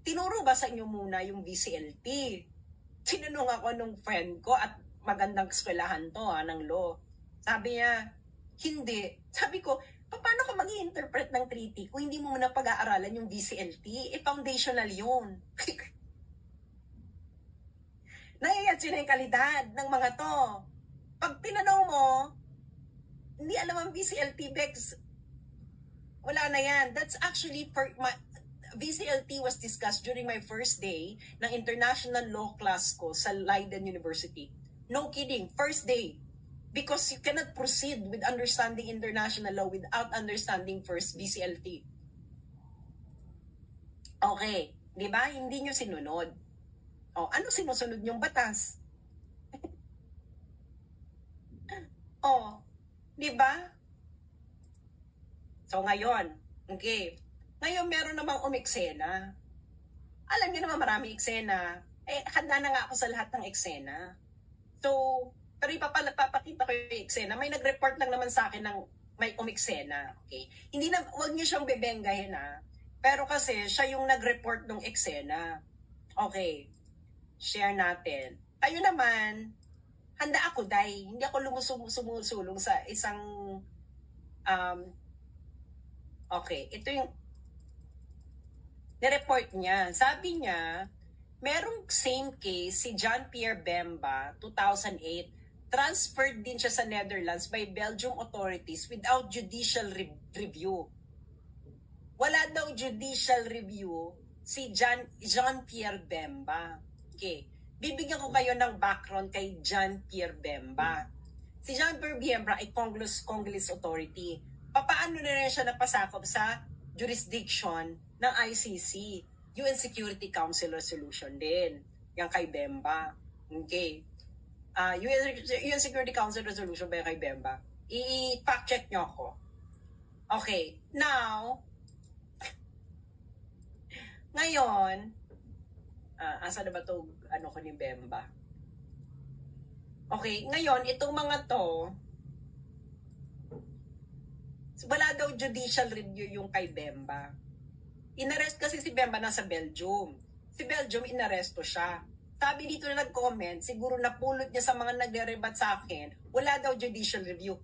tinuro ba sa inyo muna yung VCLT? Tinanong ako nung friend ko at magandang eskwelahan to ng law. Sabi niya, hindi. Sabi ko, paano ka mag-i-interpret ng treaty kung hindi mo muna pag-aaralan yung VCLT? Foundational yun. Naiiyat yun yung kalidad ng mga to. Pag tinanong mo, hindi alam ang VCLT, Bex, wala na yan. That's actually, VCLT was discussed during my first day ng international law class ko sa Leiden University. No kidding, first day. Because you cannot proceed with understanding international law without understanding first VCLT. Okay, di ba? Hindi nyo sinunod. Ano sinusunod yung batas? Di ba? So ngayon, okay. Ngayon meron namang umeksena. Alam niyo naman marami eksena. Handa na nga ako sa lahat ng eksena. So, pero ipapakita ko yung eksena. May nag-report lang naman sa akin ng may umeksena. Okay? Hindi na, wag niyo siyang bebenggahin Pero kasi siya yung nag-report ng eksena. Okay. Share natin. Tayo naman, handa ako dahil hindi ako sumusulong sa isang okay, ito yung nireport niya. Sabi niya, merong same case si John Pierre Bemba, 2008, transferred din siya sa Netherlands by Belgium authorities without judicial review. Wala daw judicial review si John Pierre Bemba. Okay. Bibigyan ko kayo ng background kay John Pierre Bemba. Si John Pierre Bemba ay Congolese authority. Paano na rin siya napasakop sa jurisdiction ng ICC, UN Security Council Resolution din. Yan kay Bemba. Okay. UN Security Council Resolution ba kay Bemba? I-fact check nyo ako. Okay. Now, ngayon, asa na ba ito, ko ni Bemba? Okay, ngayon, itong mga to, wala daw judicial review yung kay Bemba. Inarrest kasi si Bemba nasa Belgium. Si Belgium, inaresto siya. Sabi dito na nag-comment, siguro napulot niya sa mga nagre-rebat sa akin, wala daw judicial review.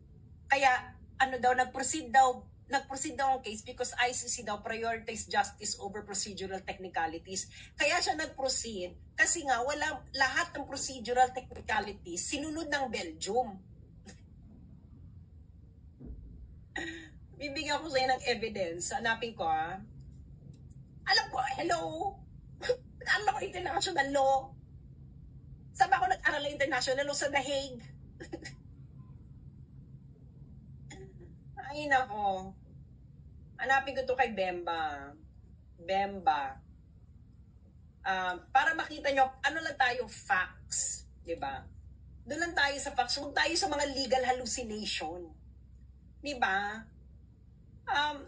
Kaya, nag-proceed daw ang case because ICC daw prioritize justice over procedural technicalities. Kaya siya nag-proceed kasi nga lahat ng procedural technicalities sinunod ng Belgium. Bibigyan ko sa inyo ng evidence. Hanapin ko Alam ko, hello? Alam ko international law. Saan ba ako nag-aral ng international law? Sa The Hague. Ay, nako. Hanapin ko to kay Bemba. Bemba. Para makita nyo, ano lang tayo, facts. Diba? Doon lang tayo sa facts. Huwag tayo sa mga legal hallucination. Diba?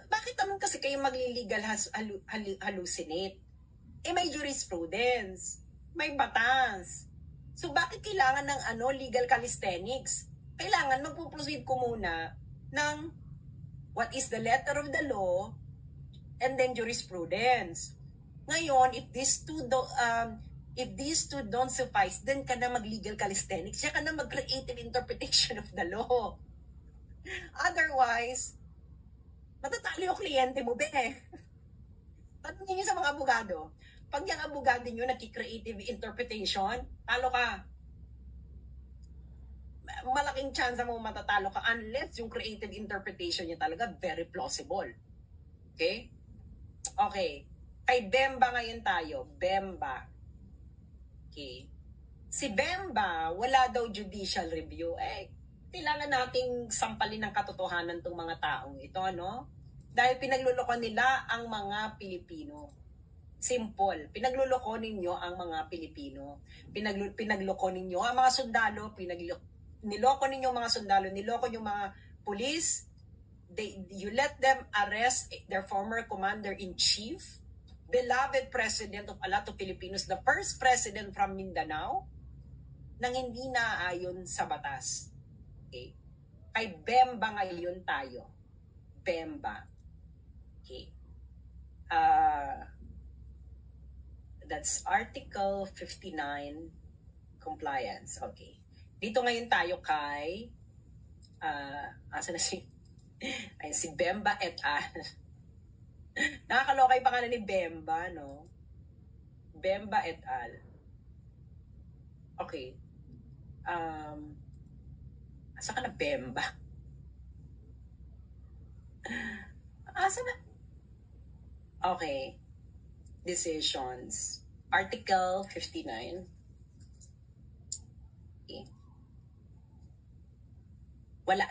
Bakit naman kasi kayo magli-legal hallucinate? May jurisprudence. May batas. So, bakit kailangan ng legal calisthenics? Kailangan magpo-proceed ko muna ng what is the letter of the law and then jurisprudence. Ngayon, if these two don't suffice, then ka na mag-legal calisthenics, siya ka na mag-creative interpretation of the law. Otherwise, matatalo yung kliyente mo, be. Tatanungin niyo sa mga abogado. Pag yung abogado nyo nag-creative interpretation, talo ka. Malaking chance mo matatalo ka unless yung creative interpretation niya talaga very plausible. Okay? Okay. Kay Bemba ngayon tayo. Bemba. Okay. Si Bemba, wala daw judicial review. Kailangan nating sampalin ng katotohanan tong mga taong ito, no? Dahil pinagluloko nila ang mga Pilipino. Simple. Pinagluloko ninyo ang mga Pilipino. Pinagloko ninyo ang mga sundalo. Niloko ninyo mga sundalo. Niloko yung mga police. You let them arrest their former commander-in-chief, beloved president of a lot of Filipinos, the first president from Mindanao, nang hindi naaayon sa batas. Okay? Kay Bemba ngayon tayo. Bemba. Okay. That's Article 59, compliance. Okay. Dito ngayon tayo kay, asa na si, ay, si Bemba et al. Nakakaloka yung pangalan ni Bemba, no? Bemba et al. Okay. Asa ka na, Bemba? Asa na? Okay. Decisions. Article 59. Okay. Wala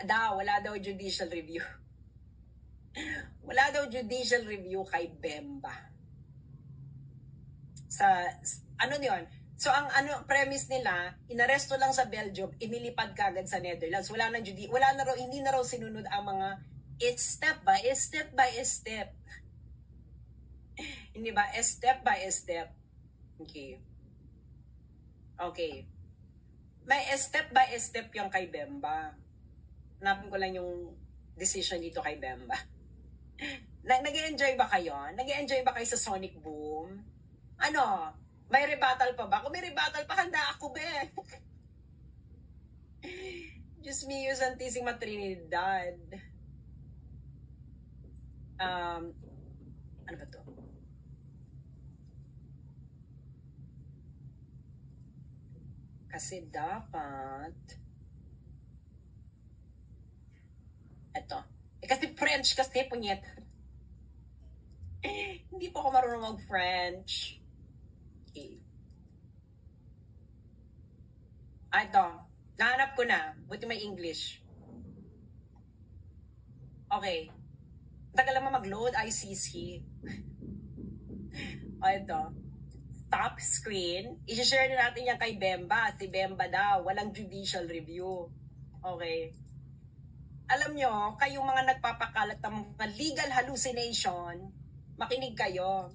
daw judicial review. Wala daw judicial review kay Bemba. Ano yun? So, ang premise nila, inaresto lang sa Belgium, inilipad kagad sa Netherlands. Hindi na raw sinunod ang mga step by step. Hindi ba? Step by step. Okay. Okay. May step by step yung kay Bemba. Hanapin ko lang yung decision dito kay Bemba. Nag-enjoy ba kayo? Nag-enjoy ba kayo sa Sonic Boom? Ano? May rebuttal pa ba? Kung may rebuttal pa, handa ako, be. Diyos mío, Santísima Trinidad. Ano ba to? Kasi dapat eto. Kasi French kasi, punyet. Hindi po ako marunong mag-French. Okay. Ito. Nahanap ko na. Buti may English. Okay. Tagal naman mag-load. ICC. Ito. Top screen. I-share na natin yan kay Bemba. Si Bemba daw. Walang judicial review. Okay. Alam nyo, kayong mga nagpapakalat ng mga legal hallucination, makinig kayo.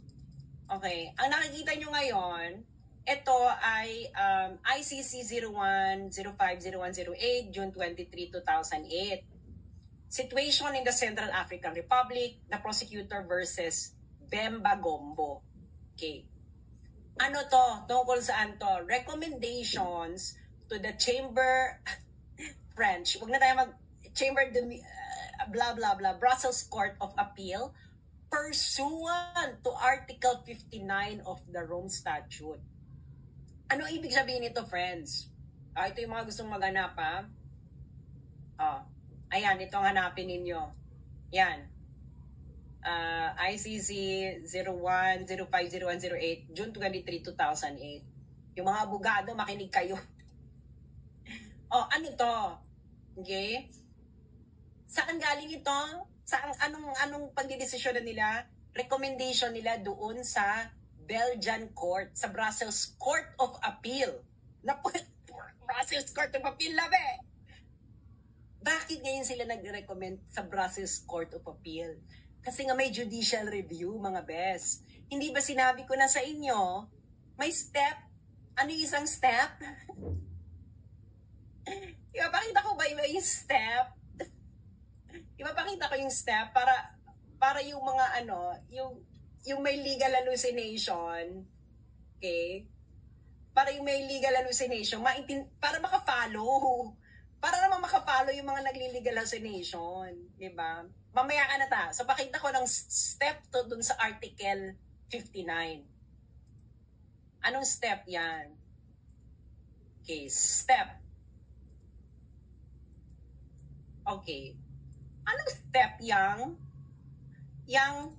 Okay. Ang nakikita nyo ngayon, ito ay ICC 01-05-0108, June 23, 2008. Situation in the Central African Republic, the prosecutor versus Bemba Gombo. Okay. Ano to? Tungkol saan to? Recommendations to the Chamber, French, wag na tayo Chamber de blah blah blah Brussels Court of Appeal pursuant to Article 59 of the Rome Statute. Ano ibig sabihin nito, friends? Ito yung mga gustong maghanap, ha? Ayan, ito ang hanapin ninyo. Yan. ICC 01-05-0108, June 23, 2008. Yung mga abogado, makinig kayo. Oh, ano to? Okay? Saan galing ito? Saan, anong pagdidesisyon na nila? Recommendation nila doon sa Belgian Court, sa Brussels Court of Appeal. Brussels Court of Appeal, labi! Bakit ngayon sila nag-recommend sa Brussels Court of Appeal? Kasi nga may judicial review, mga bes. Hindi ba sinabi ko na sa inyo, may step? Ano yung isang step? Ipapakita ko ba yung step? Ipapakita ko yung step para yung mga yung may legal hallucination, okay? Para yung may legal hallucination, para maka-follow. Para naman maka-follow yung mga nagli-legal hallucination, di ba? Mamaya ka na ta. So pakita ko ng step to dun sa Article 59. Anong step yan? Okay, step. Okay. Anong step yang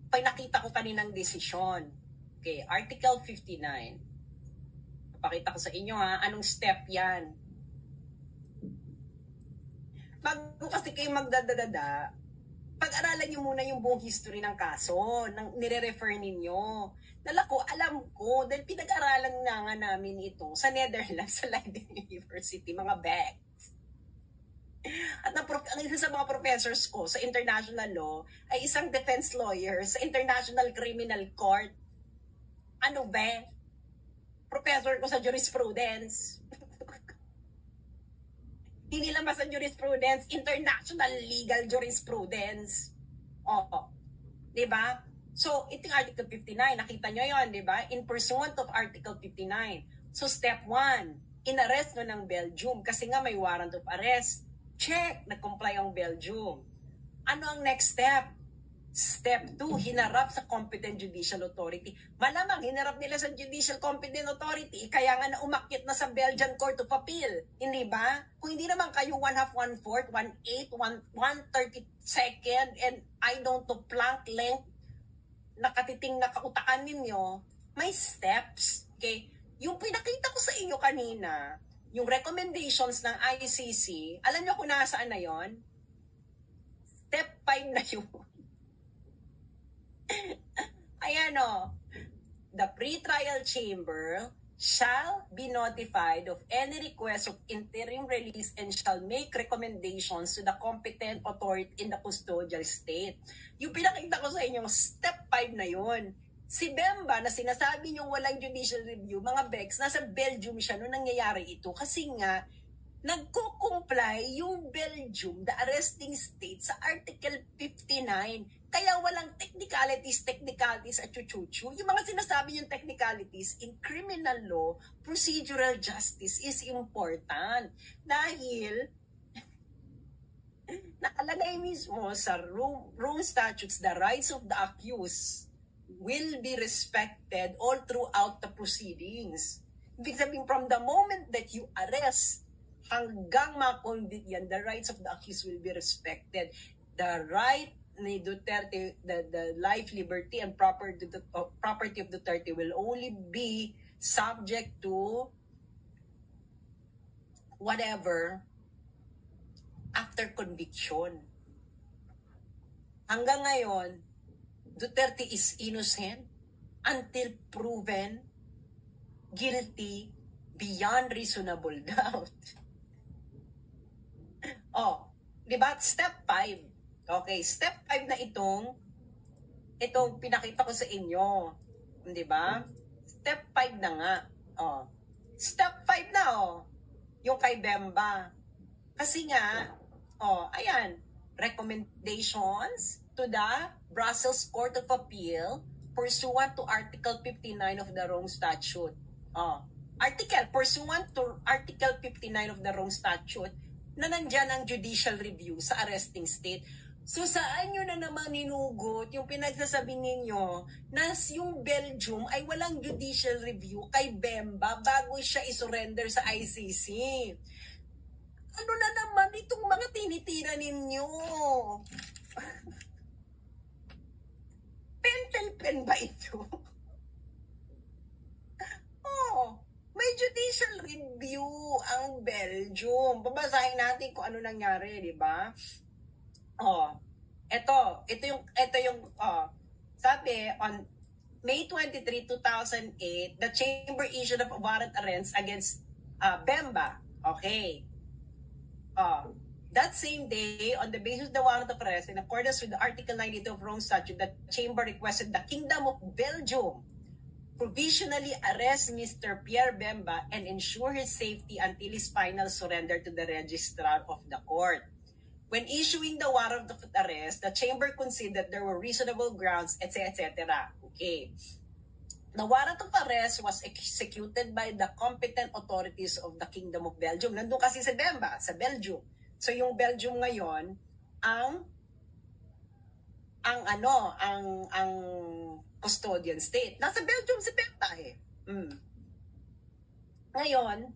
pinakita ko kaninang desisyon? Okay, Article 59. Papakita ko sa inyo ha, anong step yan? Bago kasi kayo magdadadada, pag-aralan nyo muna yung buong history ng kaso, ng nire-refer ninyo. Nalako, alam ko, dahil pinag-aralan nga namin ito sa Netherlands, sa Leiden University, mga bags. At ang isa sa mga professors ko sa international law ay isang defense lawyer sa International Criminal Court. Ano ba? Professor ko sa jurisprudence. Hindi lang sa jurisprudence, international legal jurisprudence. Oo. Diba? So, itong Article 59, nakita nyo yon, diba? In pursuant of Article 59. So, step 1, in-arrest mo ng Belgium kasi nga may warrant of arrest. Check, nag-comply ang Belgium. Ano ang next step? Step 2, hinarap sa competent judicial authority. Malamang hinarap nila sa judicial competent authority, kaya nga na umakyat na sa Belgian Court of Appeal. Hindi ba? Kung hindi naman kayo 1/2, 1/4, 1/8, 1/32, and I don't know, plank length, nakatiting na kautakan ninyo, may steps. Okay? Yung pinakita ko sa inyo kanina, yung recommendations ng ICC, alam nyo kung nasaan na yon? Step 5 na yun. Ayan o. The pre-trial chamber shall be notified of any request of interim release and shall make recommendations to the competent authority in the custodial state. Yung pinakita ko sa inyo, step 5 na yun. Si Bemba na sinasabi niyong walang judicial review, mga Bex, nasa Belgium siya nung nangyayari ito kasi nga nagko-comply yung Belgium, the arresting state, sa Article 59. Kaya walang technicalities at chuchuchu. Yung mga sinasabi yung technicalities in criminal law, procedural justice is important. Dahil nakalagay mismo sa Rome Statutes, the rights of the accused will be respected all throughout the proceedings. Ibig sabihin, from the moment that you arrest hanggang ma-convict yan, the rights of the accused will be respected. The right ni Duterte, the life, liberty, and property of Duterte will only be subject to whatever after conviction. Hanggang ngayon, Duterte is innocent until proven guilty beyond reasonable doubt. Oh, di ba? Step 5. Okay, step 5 na itong pinakita ko sa inyo. Di ba? Step 5 na nga. Oh. Step 5 na, oh. Yung kay Bemba. Kasi nga, oh, ayan, recommendations to the Brussels Court of Appeal pursuant to Article 59 of the Rome Statute. Oh, pursuant to Article 59 of the Rome Statute, na nandyan ang judicial review sa arresting state. So saan nyo na naman hinugot yung pinagsasabi ninyo na yung Belgium ay walang judicial review kay Bemba bago siya isurrender sa ICC? Ano na naman itong mga tinitira ninyo? Pen ba ito? Oh, may judicial review ang Belgium. Belgium. Babasahin natin kung ano nangyari, di ba? Ito yung sabi on May 23, 2008, the chamber issued a warrant arrest against Bemba. Okay. That same day, on the basis of the warrant of arrest, in accordance with the Article 92 of Rome Statute, the chamber requested the Kingdom of Belgium provisionally arrest Mr. Pierre Bemba and ensure his safety until his final surrender to the registrar of the court. When issuing the warrant of arrest, the chamber considered there were reasonable grounds, etc. Okay. The warrant of arrest was executed by the competent authorities of the Kingdom of Belgium. Nandun kasi si Bemba, sa Belgium. So yung Belgium ngayon, ang custodian state. Nasa Belgium si Bemba eh. Ngayon,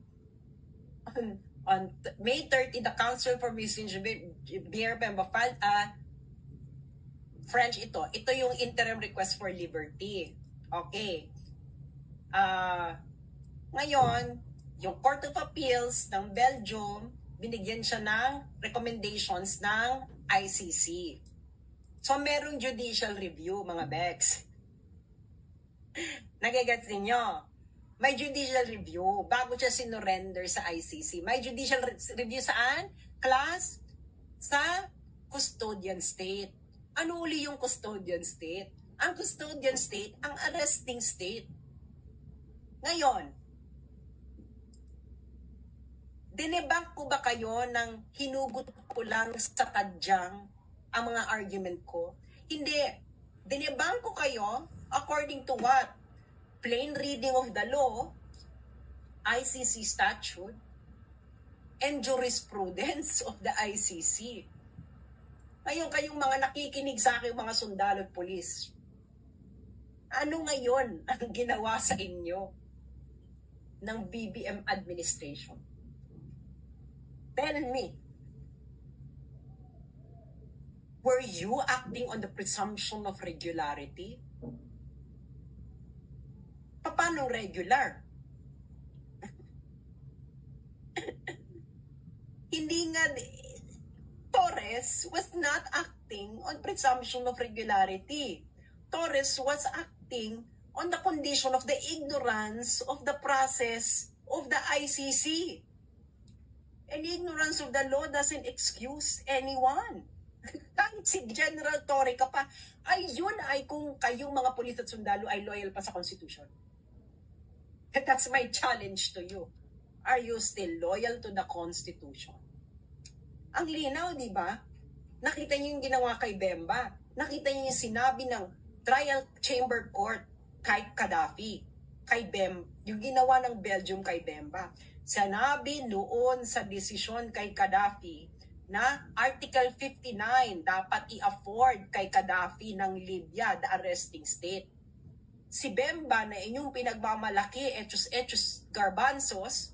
on May 30, the Council for Missing Pierre Bemba filed a French ito yung interim request for liberty. Okay. Ngayon, yung Court of Appeals ng Belgium, binigyan siya ng recommendations ng ICC. So, merong judicial review, mga Bex. Nagigets ninyo? May judicial review bago siya sinurrender sa ICC. May judicial review saan? Class? Sa custodian state. Ano uli yung custodian state? Ang custodian state, ang arresting state. Ngayon, dinebunk ko ba kayo nang hinugot ko lang sa kadyang ang mga argument ko? Hindi. Dinebunk ko kayo according to what? Plain reading of the law, ICC statute, and jurisprudence of the ICC. Ngayon, kayong mga nakikinig sa akin, mga sundalo at pulis, ano ngayon ang ginawa sa inyo ng BBM administration? Tell me, were you acting on the presumption of regularity? Paano regular? Hindi nga, Torres was not acting on presumption of regularity. Torres was acting on the condition of the ignorance of the process of the ICC. And ignorance of the law doesn't excuse anyone. Kahit si General Torre ka pa, ayun ay kung kayong mga pulis at sundalo ay loyal pa sa Constitution. That's my challenge to you. Are you still loyal to the Constitution? Ang linaw, di ba? Nakita niyo yung ginawa kay Bemba. Nakita niyo yung sinabi ng trial chamber court kay Gaddafi. Yung ginawa ng Belgium kay Bemba. Sinabi noon sa desisyon kay Gaddafi na Article 59 dapat i-afford kay Gaddafi ng Libya, the arresting state. Si Bemba na inyong pinagmamalaki, Etos Garbanzos,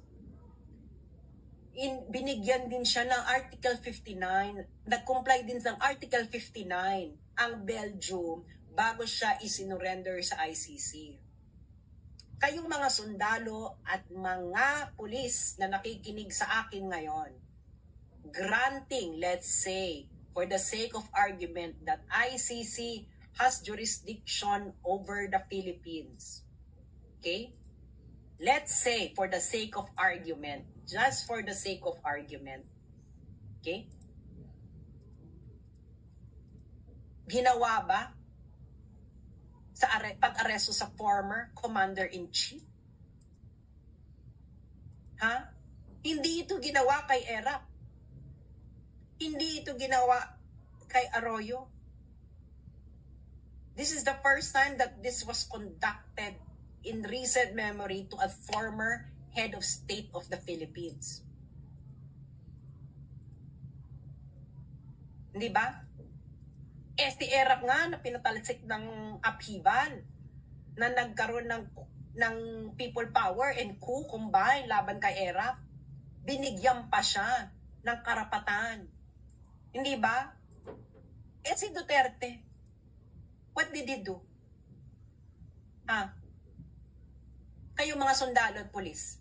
binigyan din siya ng Article 59, nag-comply din ng Article 59 ang Belgium bago siya isinurrender sa ICC. Kayong mga sundalo at mga pulis na nakikinig sa akin ngayon, granting, let's say, for the sake of argument that ICC has jurisdiction over the Philippines. Okay? Let's say, for the sake of argument, just for the sake of argument. Okay? Ginawa ba sa pag-aresto sa former Commander-in-Chief? Ha? Hindi ito ginawa kay Erap. Hindi ito ginawa kay Arroyo. This is the first time that this was conducted in recent memory to a former head of state of the Philippines. Hindi ba? Si Erap nga na pinatalsik ng upheaval na nagkaroon ng people power and coup combined laban kay Erap. Binigyan pa siya ng karapatan. Hindi ba? Si Duterte, what did he do? Kayo mga sundalo at pulis,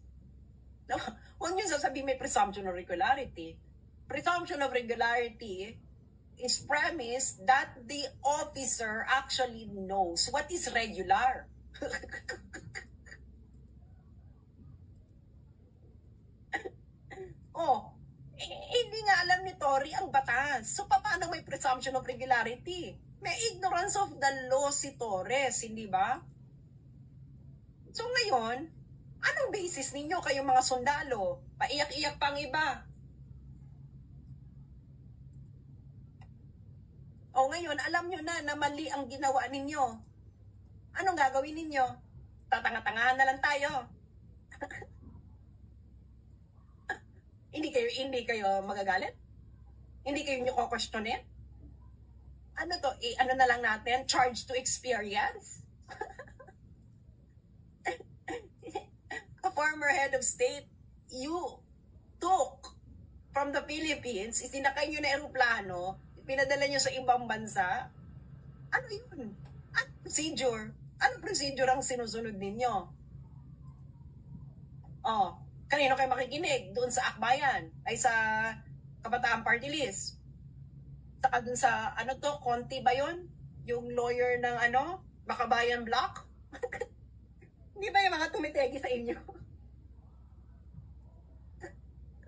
No, huwag niyo sasabihin may presumption of regularity. Presumption of regularity is premise that the officer actually knows what is regular. Oh, hindi nga alam ni Tory ang batas. So, paano may presumption of regularity? May ignorance of the law si Torres, hindi ba? So, ngayon, anong basis ninyo kayong mga sundalo? Paiyak-iyak pang iba. O ngayon, alam nyo na mali ang ginawa ninyo. Anong gagawin ninyo? Tatanga-tangahan na lang tayo. Hindi kayo magagalit? Hindi kayo nyo ko-questionin? Ano to? Ano na lang natin? Charge to experience? A former head of state, you took from the Philippines, isinakay nyo na aeroplano, pinadala nyo sa ibang bansa. Ano yun? Anong procedure? Anong procedure ang sinusunod ninyo? Oh, kanino kayo makikinig? Doon sa Akbayan? Ay sa Kabataan Party List? Saka doon sa, ano to, Conti ba yun? Yung lawyer ng Bakabayan Block? Hindi ba yung mga tumitegi sa inyo?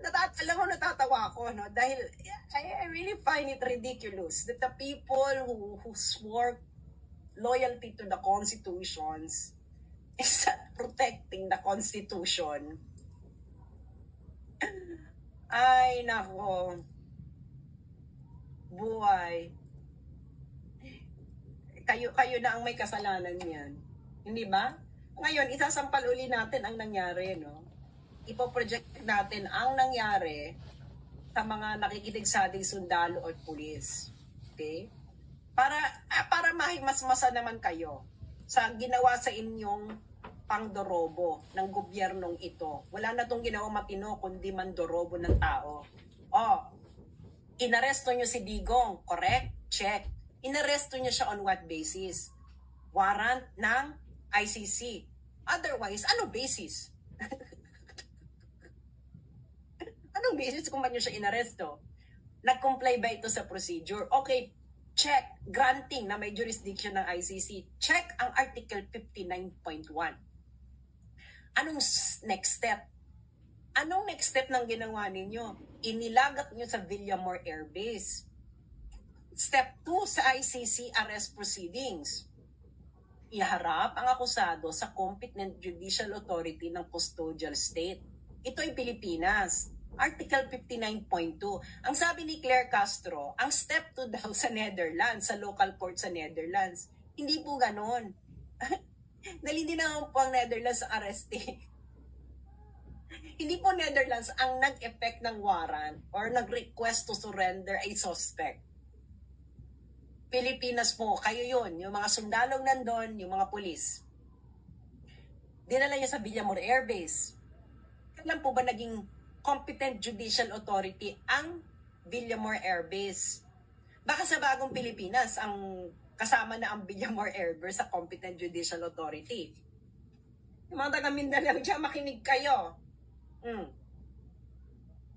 Alam mo, natatawa ako, no? Dahil I really find it ridiculous that the people who swore loyalty to the constitutions is protecting the constitution. Ay, nako. Buhay. Kayo na ang may kasalanan niyan. Hindi ba? Ngayon, isasampal uli natin ang nangyari, no? Ipoproject natin ang nangyari sa mga nakikinig sa ating sundalo o pulis. Okay? Para mahimasmasa naman kayo sa ginawa sa inyong pangdorobo ng gobyernong ito. Wala na tong ginawa matino kundi mandorobo ng tao. Oh, inaresto nyo si Digong, correct? Check. Inaresto nyo siya on what basis? Warrant ng ICC. Otherwise, ano basis? Anong basis kung ba't nyo siya inaresto? Nag-comply ba ito sa procedure? Okay, check. Granting na may jurisdiction ng ICC. Check ang Article 59.1. Anong next step? Anong next step ng ginawa ninyo? Inilagat nyo sa Villamor Air Base. Step 2 sa ICC arrest proceedings. Iharap ang akusado sa competent judicial authority ng custodial state. Ito ay Pilipinas. Article 59.2. Ang sabi ni Claire Castro, ang step 2 daw sa Netherlands, sa local court sa Netherlands. Hindi po ganon. Dahil hindi naman po ang Netherlands sa arresting. Hindi po Netherlands ang nag-effect ng warrant or nag-request to surrender a suspect. Pilipinas po, kayo yun, yung mga sundalong nandun, yung mga pulis. Dinala niya sa Villamor Air Base. Kailan po ba naging competent judicial authority ang Villamor Air Base? Baka sa bagong Pilipinas, ang kasama na ang Villamor Air Base sa competent judicial authority. Yung mga taga Mindanao dyan, makinig kayo.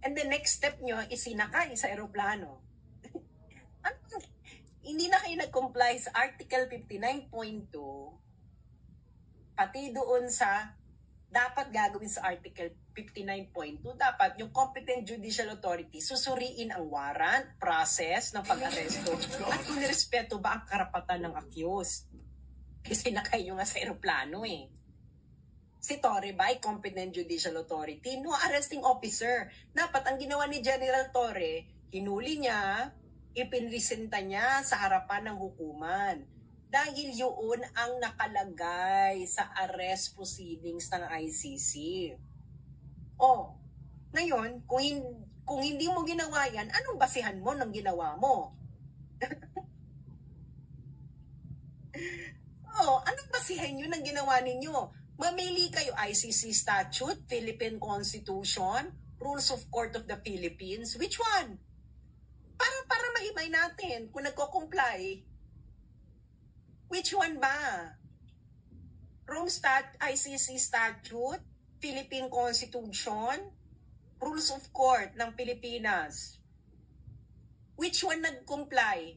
And the next step nyo is sinakay sa aeroplano. Hindi na kayo nag-comply sa Article 59.2 pati doon sa dapat gagawin sa Article 59.2, dapat yung competent judicial authority susuriin ang warrant, process ng pag-aresto at kung nirespeto ba ang karapatan ng accused. Kasi nakayo nga sa aeroplano eh. Si Torre ba ay competent judicial authority? No, arresting officer. Dapat ang ginawa ni General Torre, hinuli niya, ipinresenta niya sa harapan ng hukuman. Dahil yun ang nakalagay sa arrest proceedings ng ICC. Oh, ngayon, kung hindi mo ginawa yan, anong basihan mo ng ginawa mo? Oh, anong basihan nyo ng ginawa ninyo? Mamili kayo ICC statute, Philippine Constitution, Rules of Court of the Philippines. Which one? Para mahimay natin kung nagko-comply. Which one ba? ICC statute, Philippine Constitution, Rules of Court ng Pilipinas. Which one nag-comply?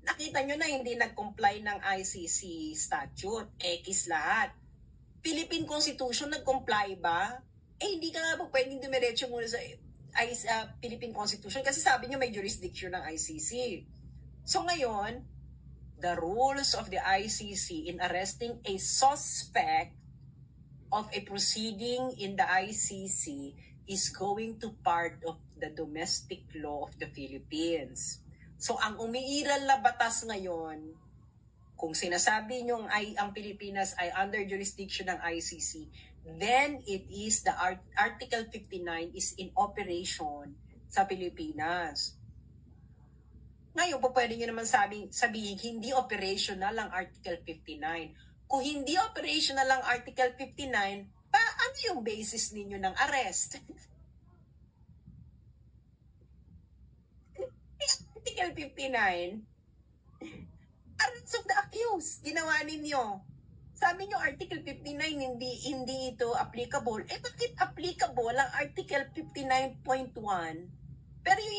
Nakita nyo na hindi nag-comply ng ICC statute. X lahat. Philippine Constitution nag-comply ba? Hindi ka nga po pwedeng dumiretso muna sa Philippine Constitution kasi sabi nyo may jurisdiction ng ICC. So ngayon, the rules of the ICC in arresting a suspect of a proceeding in the ICC is going to part of the domestic law of the Philippines. So ang umiiral na batas ngayon, kung sinasabi nyo ang Pilipinas ay under jurisdiction ng ICC, then it is the Article 59 is in operation sa Pilipinas. Ngayon, pwede nyo naman sabihin, hindi operational ang Article 59. Kung hindi operational ang Article 59, ano yung basis ninyo ng arrest? Article 59, arrest of the accused, ginawa ninyo. Sabi nyo, Article 59, hindi ito applicable. Bakit applicable ang Article 59.1? Pero yung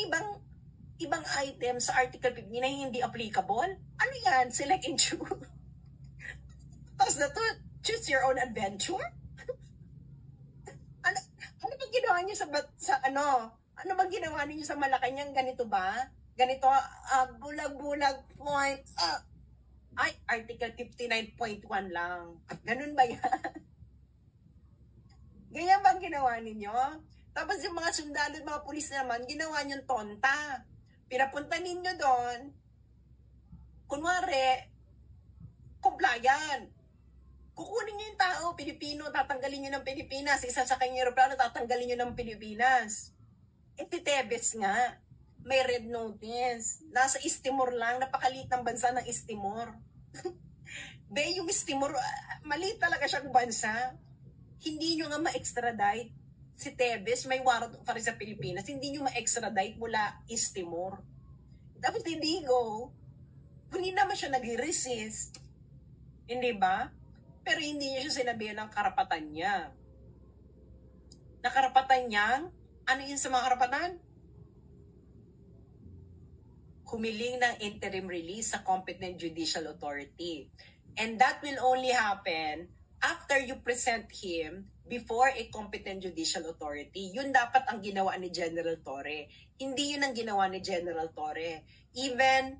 ibang items sa Article 59 hindi applicable? Ano yan? Select and choose. Tapos na to, choose your own adventure? Ano bang ginawa niyo ano bang ginawa niyo sa Malacanang? Ganito ba? Ganito, bulag-bulag point. Article 59.1 lang. Ganun ba yan? Ganyan bang ginawa ninyo? Tapos yung mga sundalo at mga pulis naman, ginawa niyong tonta. Pinapunta ninyo doon, kunwari, compliant. Kukunin niyo yung tao, Pilipino, tatanggalin niyo ng Pilipinas. Isa sa kanyang aeroplano, tatanggalin niyo ng Pilipinas. Titebes nga. May red notice. Nasa East Timor lang, napakaliit ng bansa ng East Timor. Yung East Timor, maliit talaga siyang bansa. Hindi nyo nga ma-extradite. Si Tebes, may warrant pa rin sa Pilipinas, hindi nyo ma-extradite mula East Timor. Dapat hindi go. Hindi naman siya nag-resist. Hindi ba? Pero hindi niya siya sinabihan ng karapatan niya. Na karapatan niya, ano yun sa mga karapatan? Humiling ng interim release sa competent judicial authority. And that will only happen after you present him before a competent judicial authority. Yun dapat ang ginawa ni General Torre. Hindi yun ang ginawa ni General Torre. Even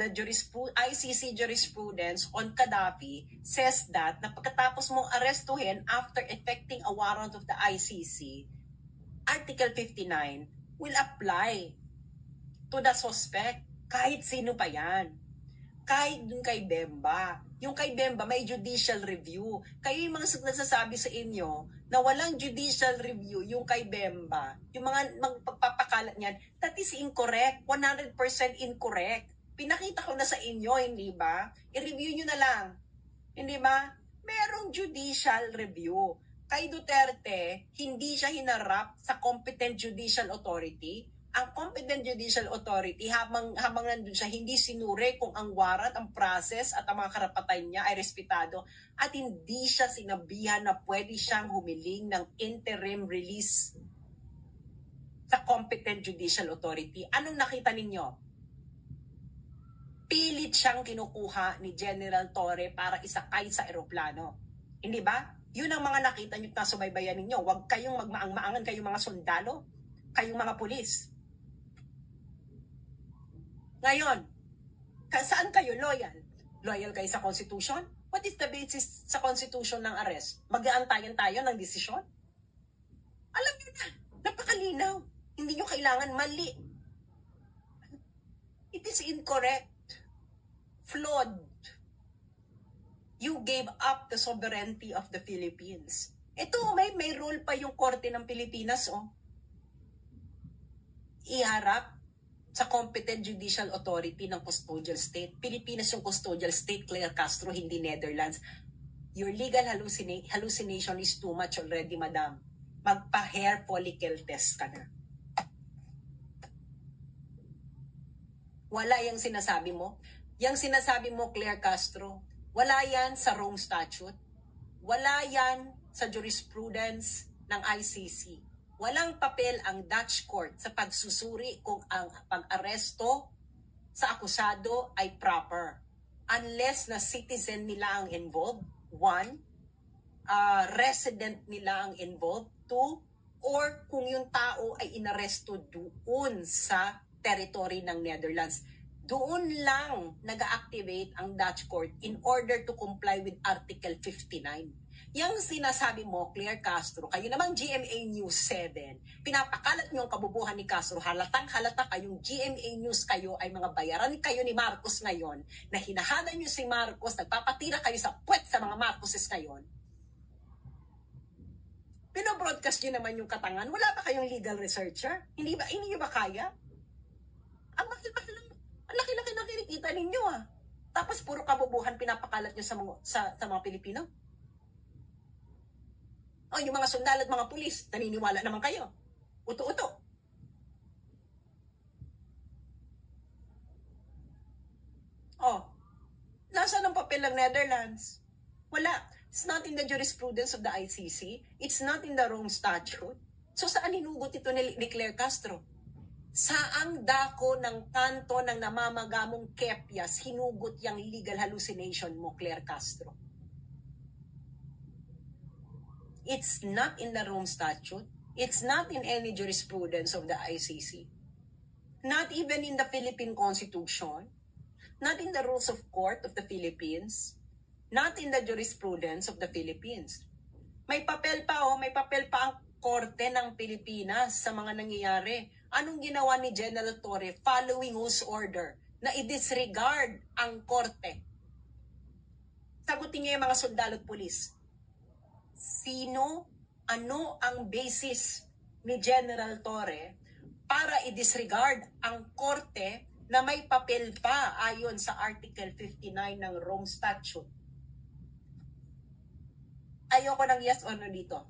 the ICC jurisprudence on Gaddafi says that na pagkatapos mong arestuhin after effecting a warrant of the ICC, Article 59 will apply to the suspect, kahit sino pa yan. Kahit dun kay Bemba. Yung kay Bemba, may judicial review. Kayo yung mga nagsasabi sa inyo na walang judicial review yung kay Bemba. Yung mga magpapakalat niyan, that is incorrect. 100% incorrect. Pinakita ko na sa inyo, hindi ba? I-review nyo na lang. Hindi ba? Merong judicial review. Kay Duterte, hindi siya hinarap sa competent judicial authority. Ang competent judicial authority, habang nandun siya, hindi sinure kung ang warrant, ang process at ang mga karapatan niya ay respetado at hindi siya sinabihan na pwede siyang humiling ng interim release sa competent judicial authority. Anong nakita ninyo? Pilit siyang kinukuha ni General Torre para isakay sa eroplano. Hindi ba? Yun ang mga nakita nyo na subaybayan ninyo. Huwag kayong magmaang-maangan, kayong mga sundalo, kayong mga pulis. Ngayon, saan kayo loyal? Loyal kayo sa Constitution? What is the basis sa Constitution ng arrest? Mag-aantayan tayo ng desisyon? Alam nyo na, napakalinaw. Hindi nyo kailangan mali. It is incorrect. Flawed. You gave up the sovereignty of the Philippines. Ito, may role pa yung korte ng Pilipinas, iharap sa competent judicial authority ng custodial state. Pilipinas yung custodial state, Claire Castro, hindi Netherlands. Your legal hallucination is too much already, madam. Magpa-hair follicle test ka na. Wala yung sinasabi mo. Yung sinasabi mo, Claire Castro, wala yan sa Rome Statute. Wala yan sa jurisprudence ng ICC. Walang papel ang Dutch court sa pagsusuri kung ang pag-aresto sa akusado ay proper. Unless na citizen nila ang involved, 1, resident nila ang involved, 2, or kung yung tao ay inaresto doon sa territory ng Netherlands. Doon lang nag-activate ang Dutch court in order to comply with Article 59. Yang sinasabi mo, Claire Castro, kayo namang GMA News 7, pinapakalat niyo ang kabubuhan ni Castro, halatang halata kayong GMA News kayo ay mga bayaran kayo ni Marcos ngayon, na hinahanan niyo si Marcos, nagpapatira kayo sa puwet sa mga Marcoses ngayon. Pinobroadcast niyo naman yung katangan, wala ba kayong legal researcher? Hindi niyo ba kaya? Ang laki-laki na kinikita ninyo Tapos puro kabubuhan pinapakalat niyo sa mga Pilipino. Yung mga sundalo at mga pulis, naniniwala naman kayo. Uto-uto. Nasaan ang papel ng Netherlands? Wala. It's not in the jurisprudence of the ICC. It's not in the Rome Statute. So saan hinugot ito ni Claire Castro? Saang dako ng kanto ng namamagamong Kepias hinugot yung legal hallucination mo, Claire Castro? It's not in the Rome Statute. It's not in any jurisprudence of the ICC. Not even in the Philippine Constitution. Not in the Rules of Court of the Philippines. Not in the jurisprudence of the Philippines. May papel pa ang Korte ng Pilipinas sa mga nangyayari. Anong ginawa ni General Torre following whose order? Na i-disregard ang Korte. Sagutin niya yung mga sundalo at pulis. Ano ang basis ni General Torre para i-disregard ang Korte na may papel pa ayon sa Article 59 ng Rome Statute? Ayoko ng yes or no dito.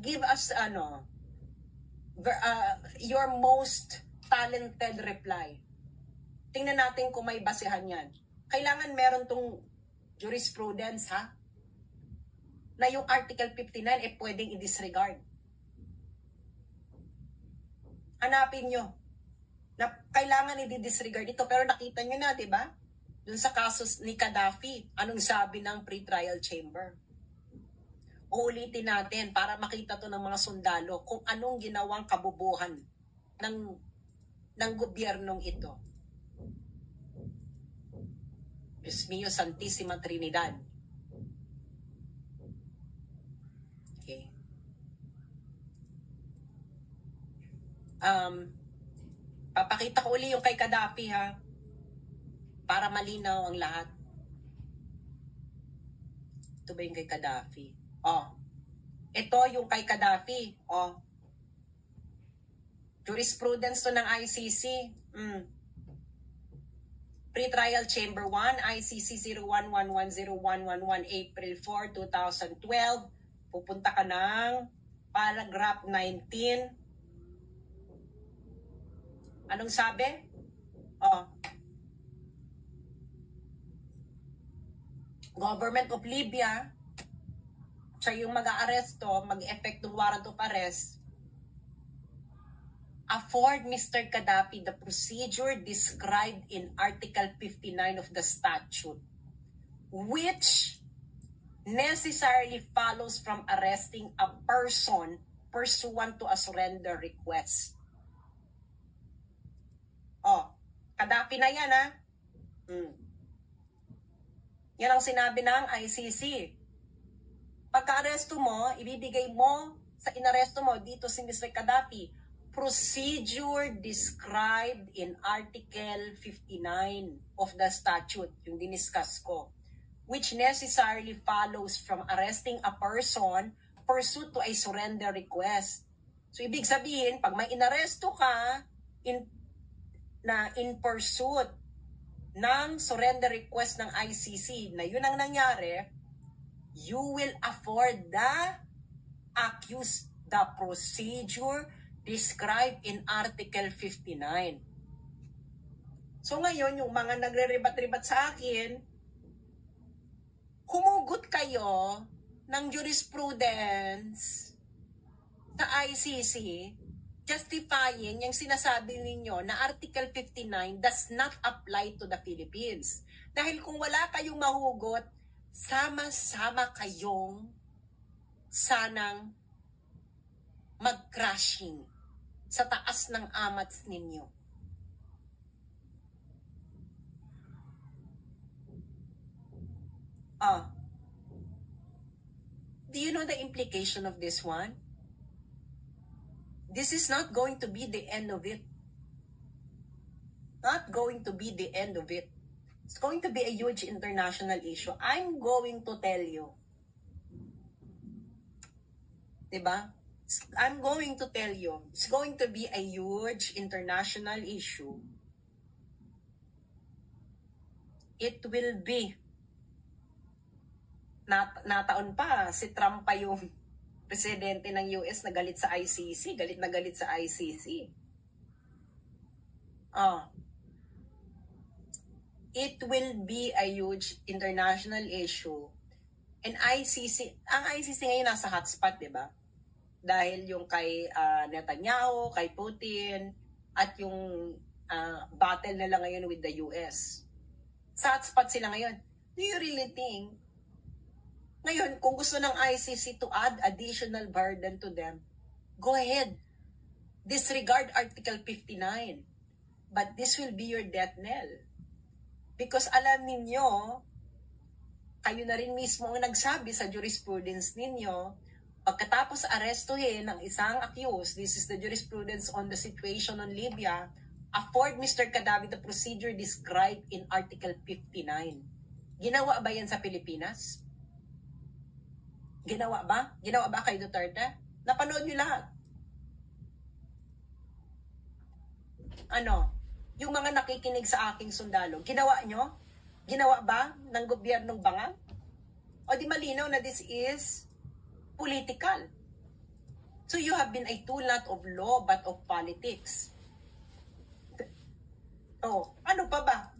Give us your most talented reply. Tingnan natin kung may basehan yan. Kailangan meron tong jurisprudence na yung Article 59 pwedeng i-disregard. Hanapin nyo na kailangan i-disregard ito, pero nakita nyo na, di ba? Dun sa kasos ni Gaddafi, anong sabi ng pre-trial chamber? Uulitin natin para makita to ng mga sundalo kung anong ginawang kabubuhan ng gobyernong ito. Diyos mio, Santissima Trinidad. Okay. Papakita ko uli yung kay Gaddafi para malinaw ang lahat. Ito ba yung kay Gaddafi? Ito yung kay Gaddafi. Jurisprudence to ng ICC. Pre-trial Chamber 1, ICC 01110111 April 4, 2012. Pupunta ka ng paragraph 19. Anong sabi? Government of Libya, siya yung mag-aaresto, mag-effect ng warrant of arrest, afford Mr. Gaddafi the procedure described in Article 59 of the statute, which necessarily follows from arresting a person pursuant to a surrender request. Gaddafi na yan Yan ang sinabi ng ICC. Pagka-aresto mo, ibibigay mo sa inaresto mo dito si Mr. Gaddafi, procedure described in Article 59 of the statute, yung diniscuss ko, which necessarily follows from arresting a person pursuant to a surrender request. So, ibig sabihin, pag may inaresto ka in pursuit ng surrender request ng ICC na yun ang nangyari, you will afford the accused the procedure described in Article 59. So ngayon, yung mga nagre-ribat-ribat sa akin, humugot kayo ng jurisprudence sa ICC justifying yung sinasabi ninyo na Article 59 does not apply to the Philippines. Dahil kung wala kayong mahugot, sama-sama kayong sanang mag-crashing sa taas ng amats ninyo. Do you know the implication of this one? This is not going to be the end of it. Not going to be the end of it. It's going to be a huge international issue. I'm going to tell you. Diba? I'm going to tell you. It's going to be a huge international issue. It will be. Nataon pa, si Trump pa yung presidente ng US na galit sa ICC. Galit na galit sa ICC. It will be a huge international issue. And ang ICC ngayon nasa hotspot, di ba? Dahil yung kay Netanyahu, kay Putin, at yung battle nila ngayon with the US. Sa hotspot sila ngayon. Do you really think, ngayon, kung gusto ng ICC to add additional burden to them, go ahead. Disregard Article 59. But this will be your death knell. Because alam ninyo, kayo na rin mismo ang nagsabi sa jurisprudence ninyo, pagkatapos arestuhin ng isang accused, this is the jurisprudence on the situation on Libya, afford Mr. Gaddafi the procedure described in Article 59. Ginawa ba yan sa Pilipinas? Ginawa ba? Ginawa ba kay Duterte? Napanood nyo lahat. Yung mga nakikinig sa aking sundalo, ginawa nyo? Ginawa ba ng gobyernong Bangang? O di malinaw na this is political. So you have been a tool not of law but of politics. Ano pa ba?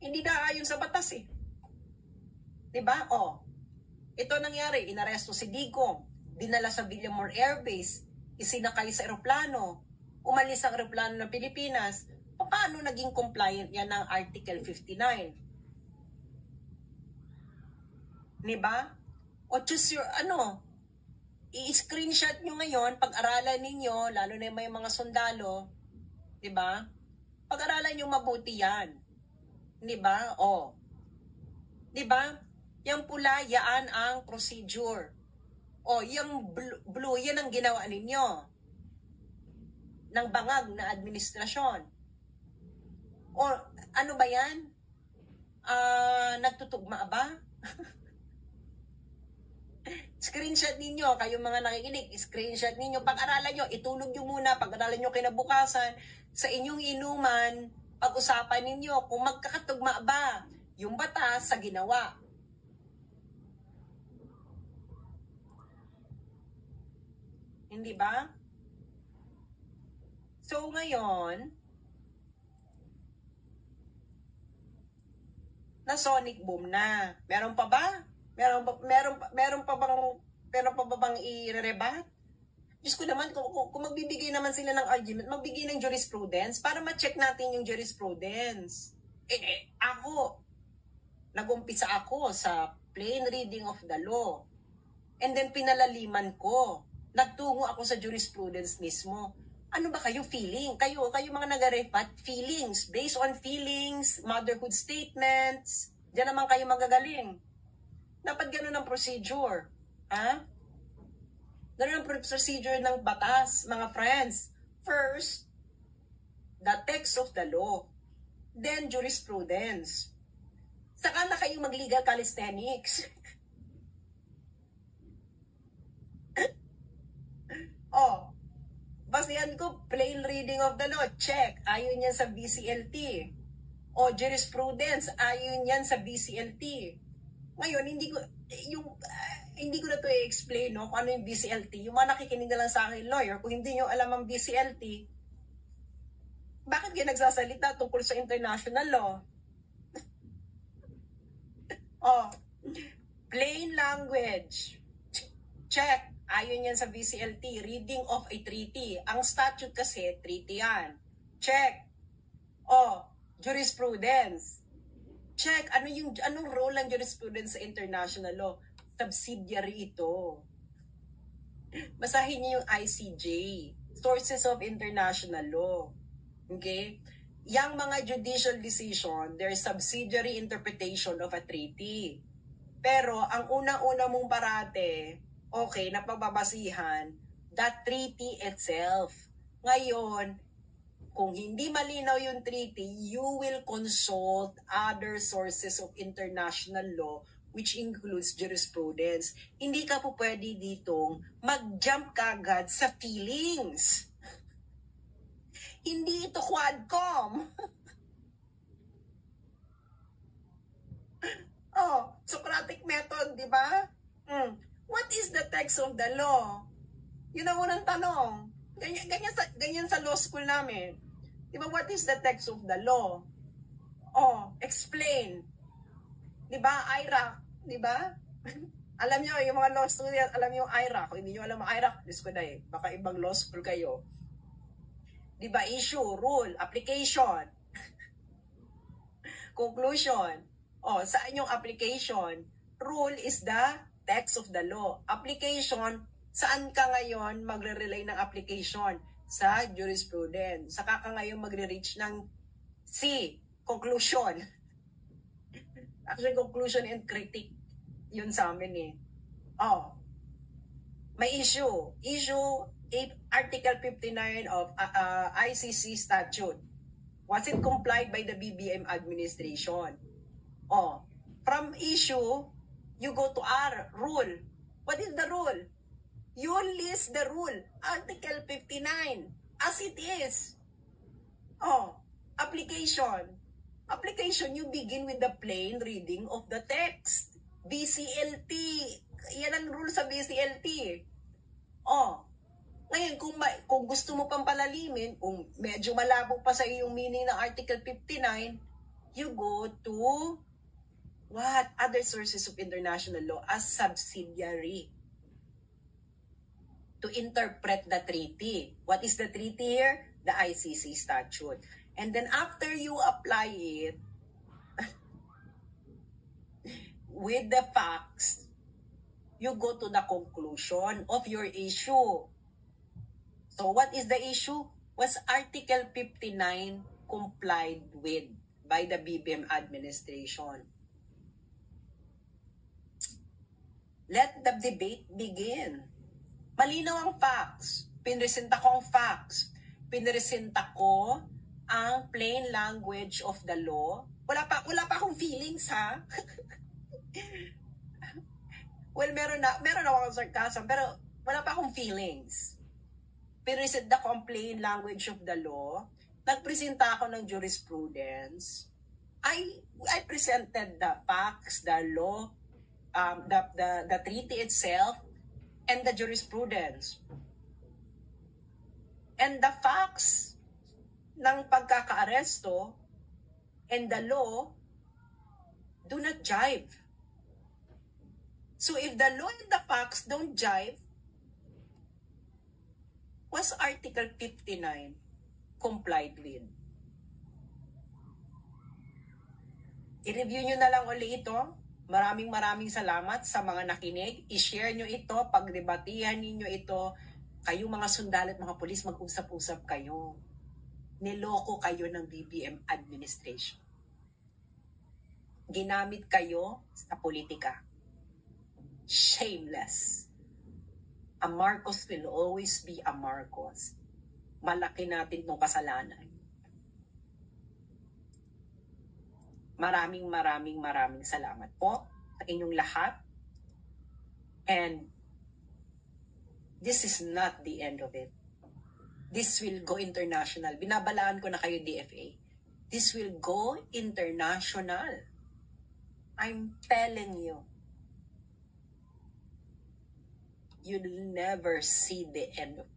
Hindi na ayon sa batas eh. Diba? Ito nangyari, inaresto si Digong, dinala sa Villamor Air Base, isinakay sa eroplano, umalis ang eroplano ng Pilipinas. Paano naging compliant yan ng Article 59? Diba? O choose your, i-screenshot nyo ngayon, pag-aralan ninyo, lalo na may mga sundalo, diba? Pag-aralan nyo mabuti yan. Diba? Diba? Yung pula, yan ang procedure. Yung blue, yan ang ginawa ninyo ng bangag na administrasyon. Ano ba yan? Nagtutugma ba? Screenshot ninyo, kayong mga nakikinig, screenshot ninyo, pag-aralan nyo, itulog nyo muna, pag-aralan nyo kinabukasan, sa inyong inuman, pag-usapan ninyo kung magkakatugma ba yung batas sa ginawa. Hindi ba? So ngayon, na sonic boom na. Meron pa ba? Meron pa bang i-rebat? Diyos ko naman, kung magbibigay naman sila ng argument, magbigay ng jurisprudence para ma-check natin yung jurisprudence. Nag-umpisa ako sa plain reading of the law. And then pinalaliman ko. Nagtungo ako sa jurisprudence mismo. Ano ba kayo feeling? Kayo mga nag-repat, feelings. Based on feelings, motherhood statements. Diyan naman kayo magagaling. Dapat ganun ang procedure. Ganun ang procedure ng batas, mga friends. First, the text of the law. Then, jurisprudence. Saka na kayong mag-legal calisthenics. Basihan ko, plain reading of the law, check. Ayon yan sa BCLT. Jurisprudence, ayon yan sa BCLT. Ngayon, hindi ko na to i-explain, kung ano yung BCLT. Yung mga nakikinig na lang sa akin, lawyer, kung hindi nyo alam ang BCLT, bakit kayo nagsasalita tungkol sa international law? Plain language. Check. Ayon yan sa VCLT. Reading of a treaty. Ang statute kasi, treaty yan. Check. Jurisprudence. Check. Anong role ng jurisprudence sa international law? Subsidiary ito. Basahin niyo yung ICJ. Sources of international law. Okay? Yang mga judicial decision, they're subsidiary interpretation of a treaty. Pero ang una-una mong parate, okay, napagbabasihan, that treaty itself. Ngayon, kung hindi malinaw yung treaty, you will consult other sources of international law, which includes jurisprudence. Hindi ka po pwede ditong mag-jump kagad sa feelings. Hindi ito Quadcom. Socratic method, di ba? What is the text of the law? Yun ang unang tanong. Ganyan sa law school namin. Di ba, what is the text of the law? Explain. Di ba, IRAC? Di ba? Alam nyo, yung mga law student, alam nyo yung IRAC. Kung hindi nyo alam ang IRAC, Diyos ko na baka ibang law school kayo. Di ba, issue, rule, application, conclusion. Saan yung application? Rule is the text of the law. Application, saan ka ngayon magre-relay ng application? Sa jurisprudence. Saka ka ngayon magre-reach ng C, conclusion. Actually, conclusion and critique, yun sa amin eh. May issue. Article 59 of ICC statute. Was it complied by the BBM administration? From issue, you go to R, rule. What is the rule? You list the rule. Article 59, as it is. Application. Application, you begin with the plain reading of the text. BCLT. Yan ang rule sa BCLT. Ngayon, kung gusto mo pang palalimin, kung medyo malabo pa sa iyong meaning ng Article 59, you go to what? Other sources of international law as subsidiary to interpret the treaty. What is the treaty here? The ICC statute. And then after you apply it with the facts, you go to the conclusion of your issue. So what is the issue? Was Article 59 complied with by the BBM administration? Let the debate begin. Malinaw ang facts. Pinresenta ko ang facts. Pinresenta ko ang plain language of the law. Wala pa akong feelings, ha? Well, meron akong sarcasm, pero wala pa akong feelings. Pinresenta ko ang plain language of the law. Nagpresenta ako ng jurisprudence. I presented the facts, the law, the treaty itself, and the jurisprudence. And the facts ng pagkaka-aresto and the law do not jive. So if the law and the facts don't jive, was Article 59 complied with? I-review nyo na lang uli ito. Maraming salamat sa mga nakinig. I-share nyo ito, pagdebatihan ninyo ito. Kayo mga sundalo at mga pulis, mag-usap-usap kayo. Niloko kayo ng BBM administration. Ginamit kayo sa politika. Shameless. A Marcos will always be a Marcos. Malaki natin itong kasalanan. Maraming salamat po sa inyong lahat. And this is not the end of it. This will go international. Binabalaan ko na kayo, DFA. This will go international. I'm telling you. You'll never see the end of it.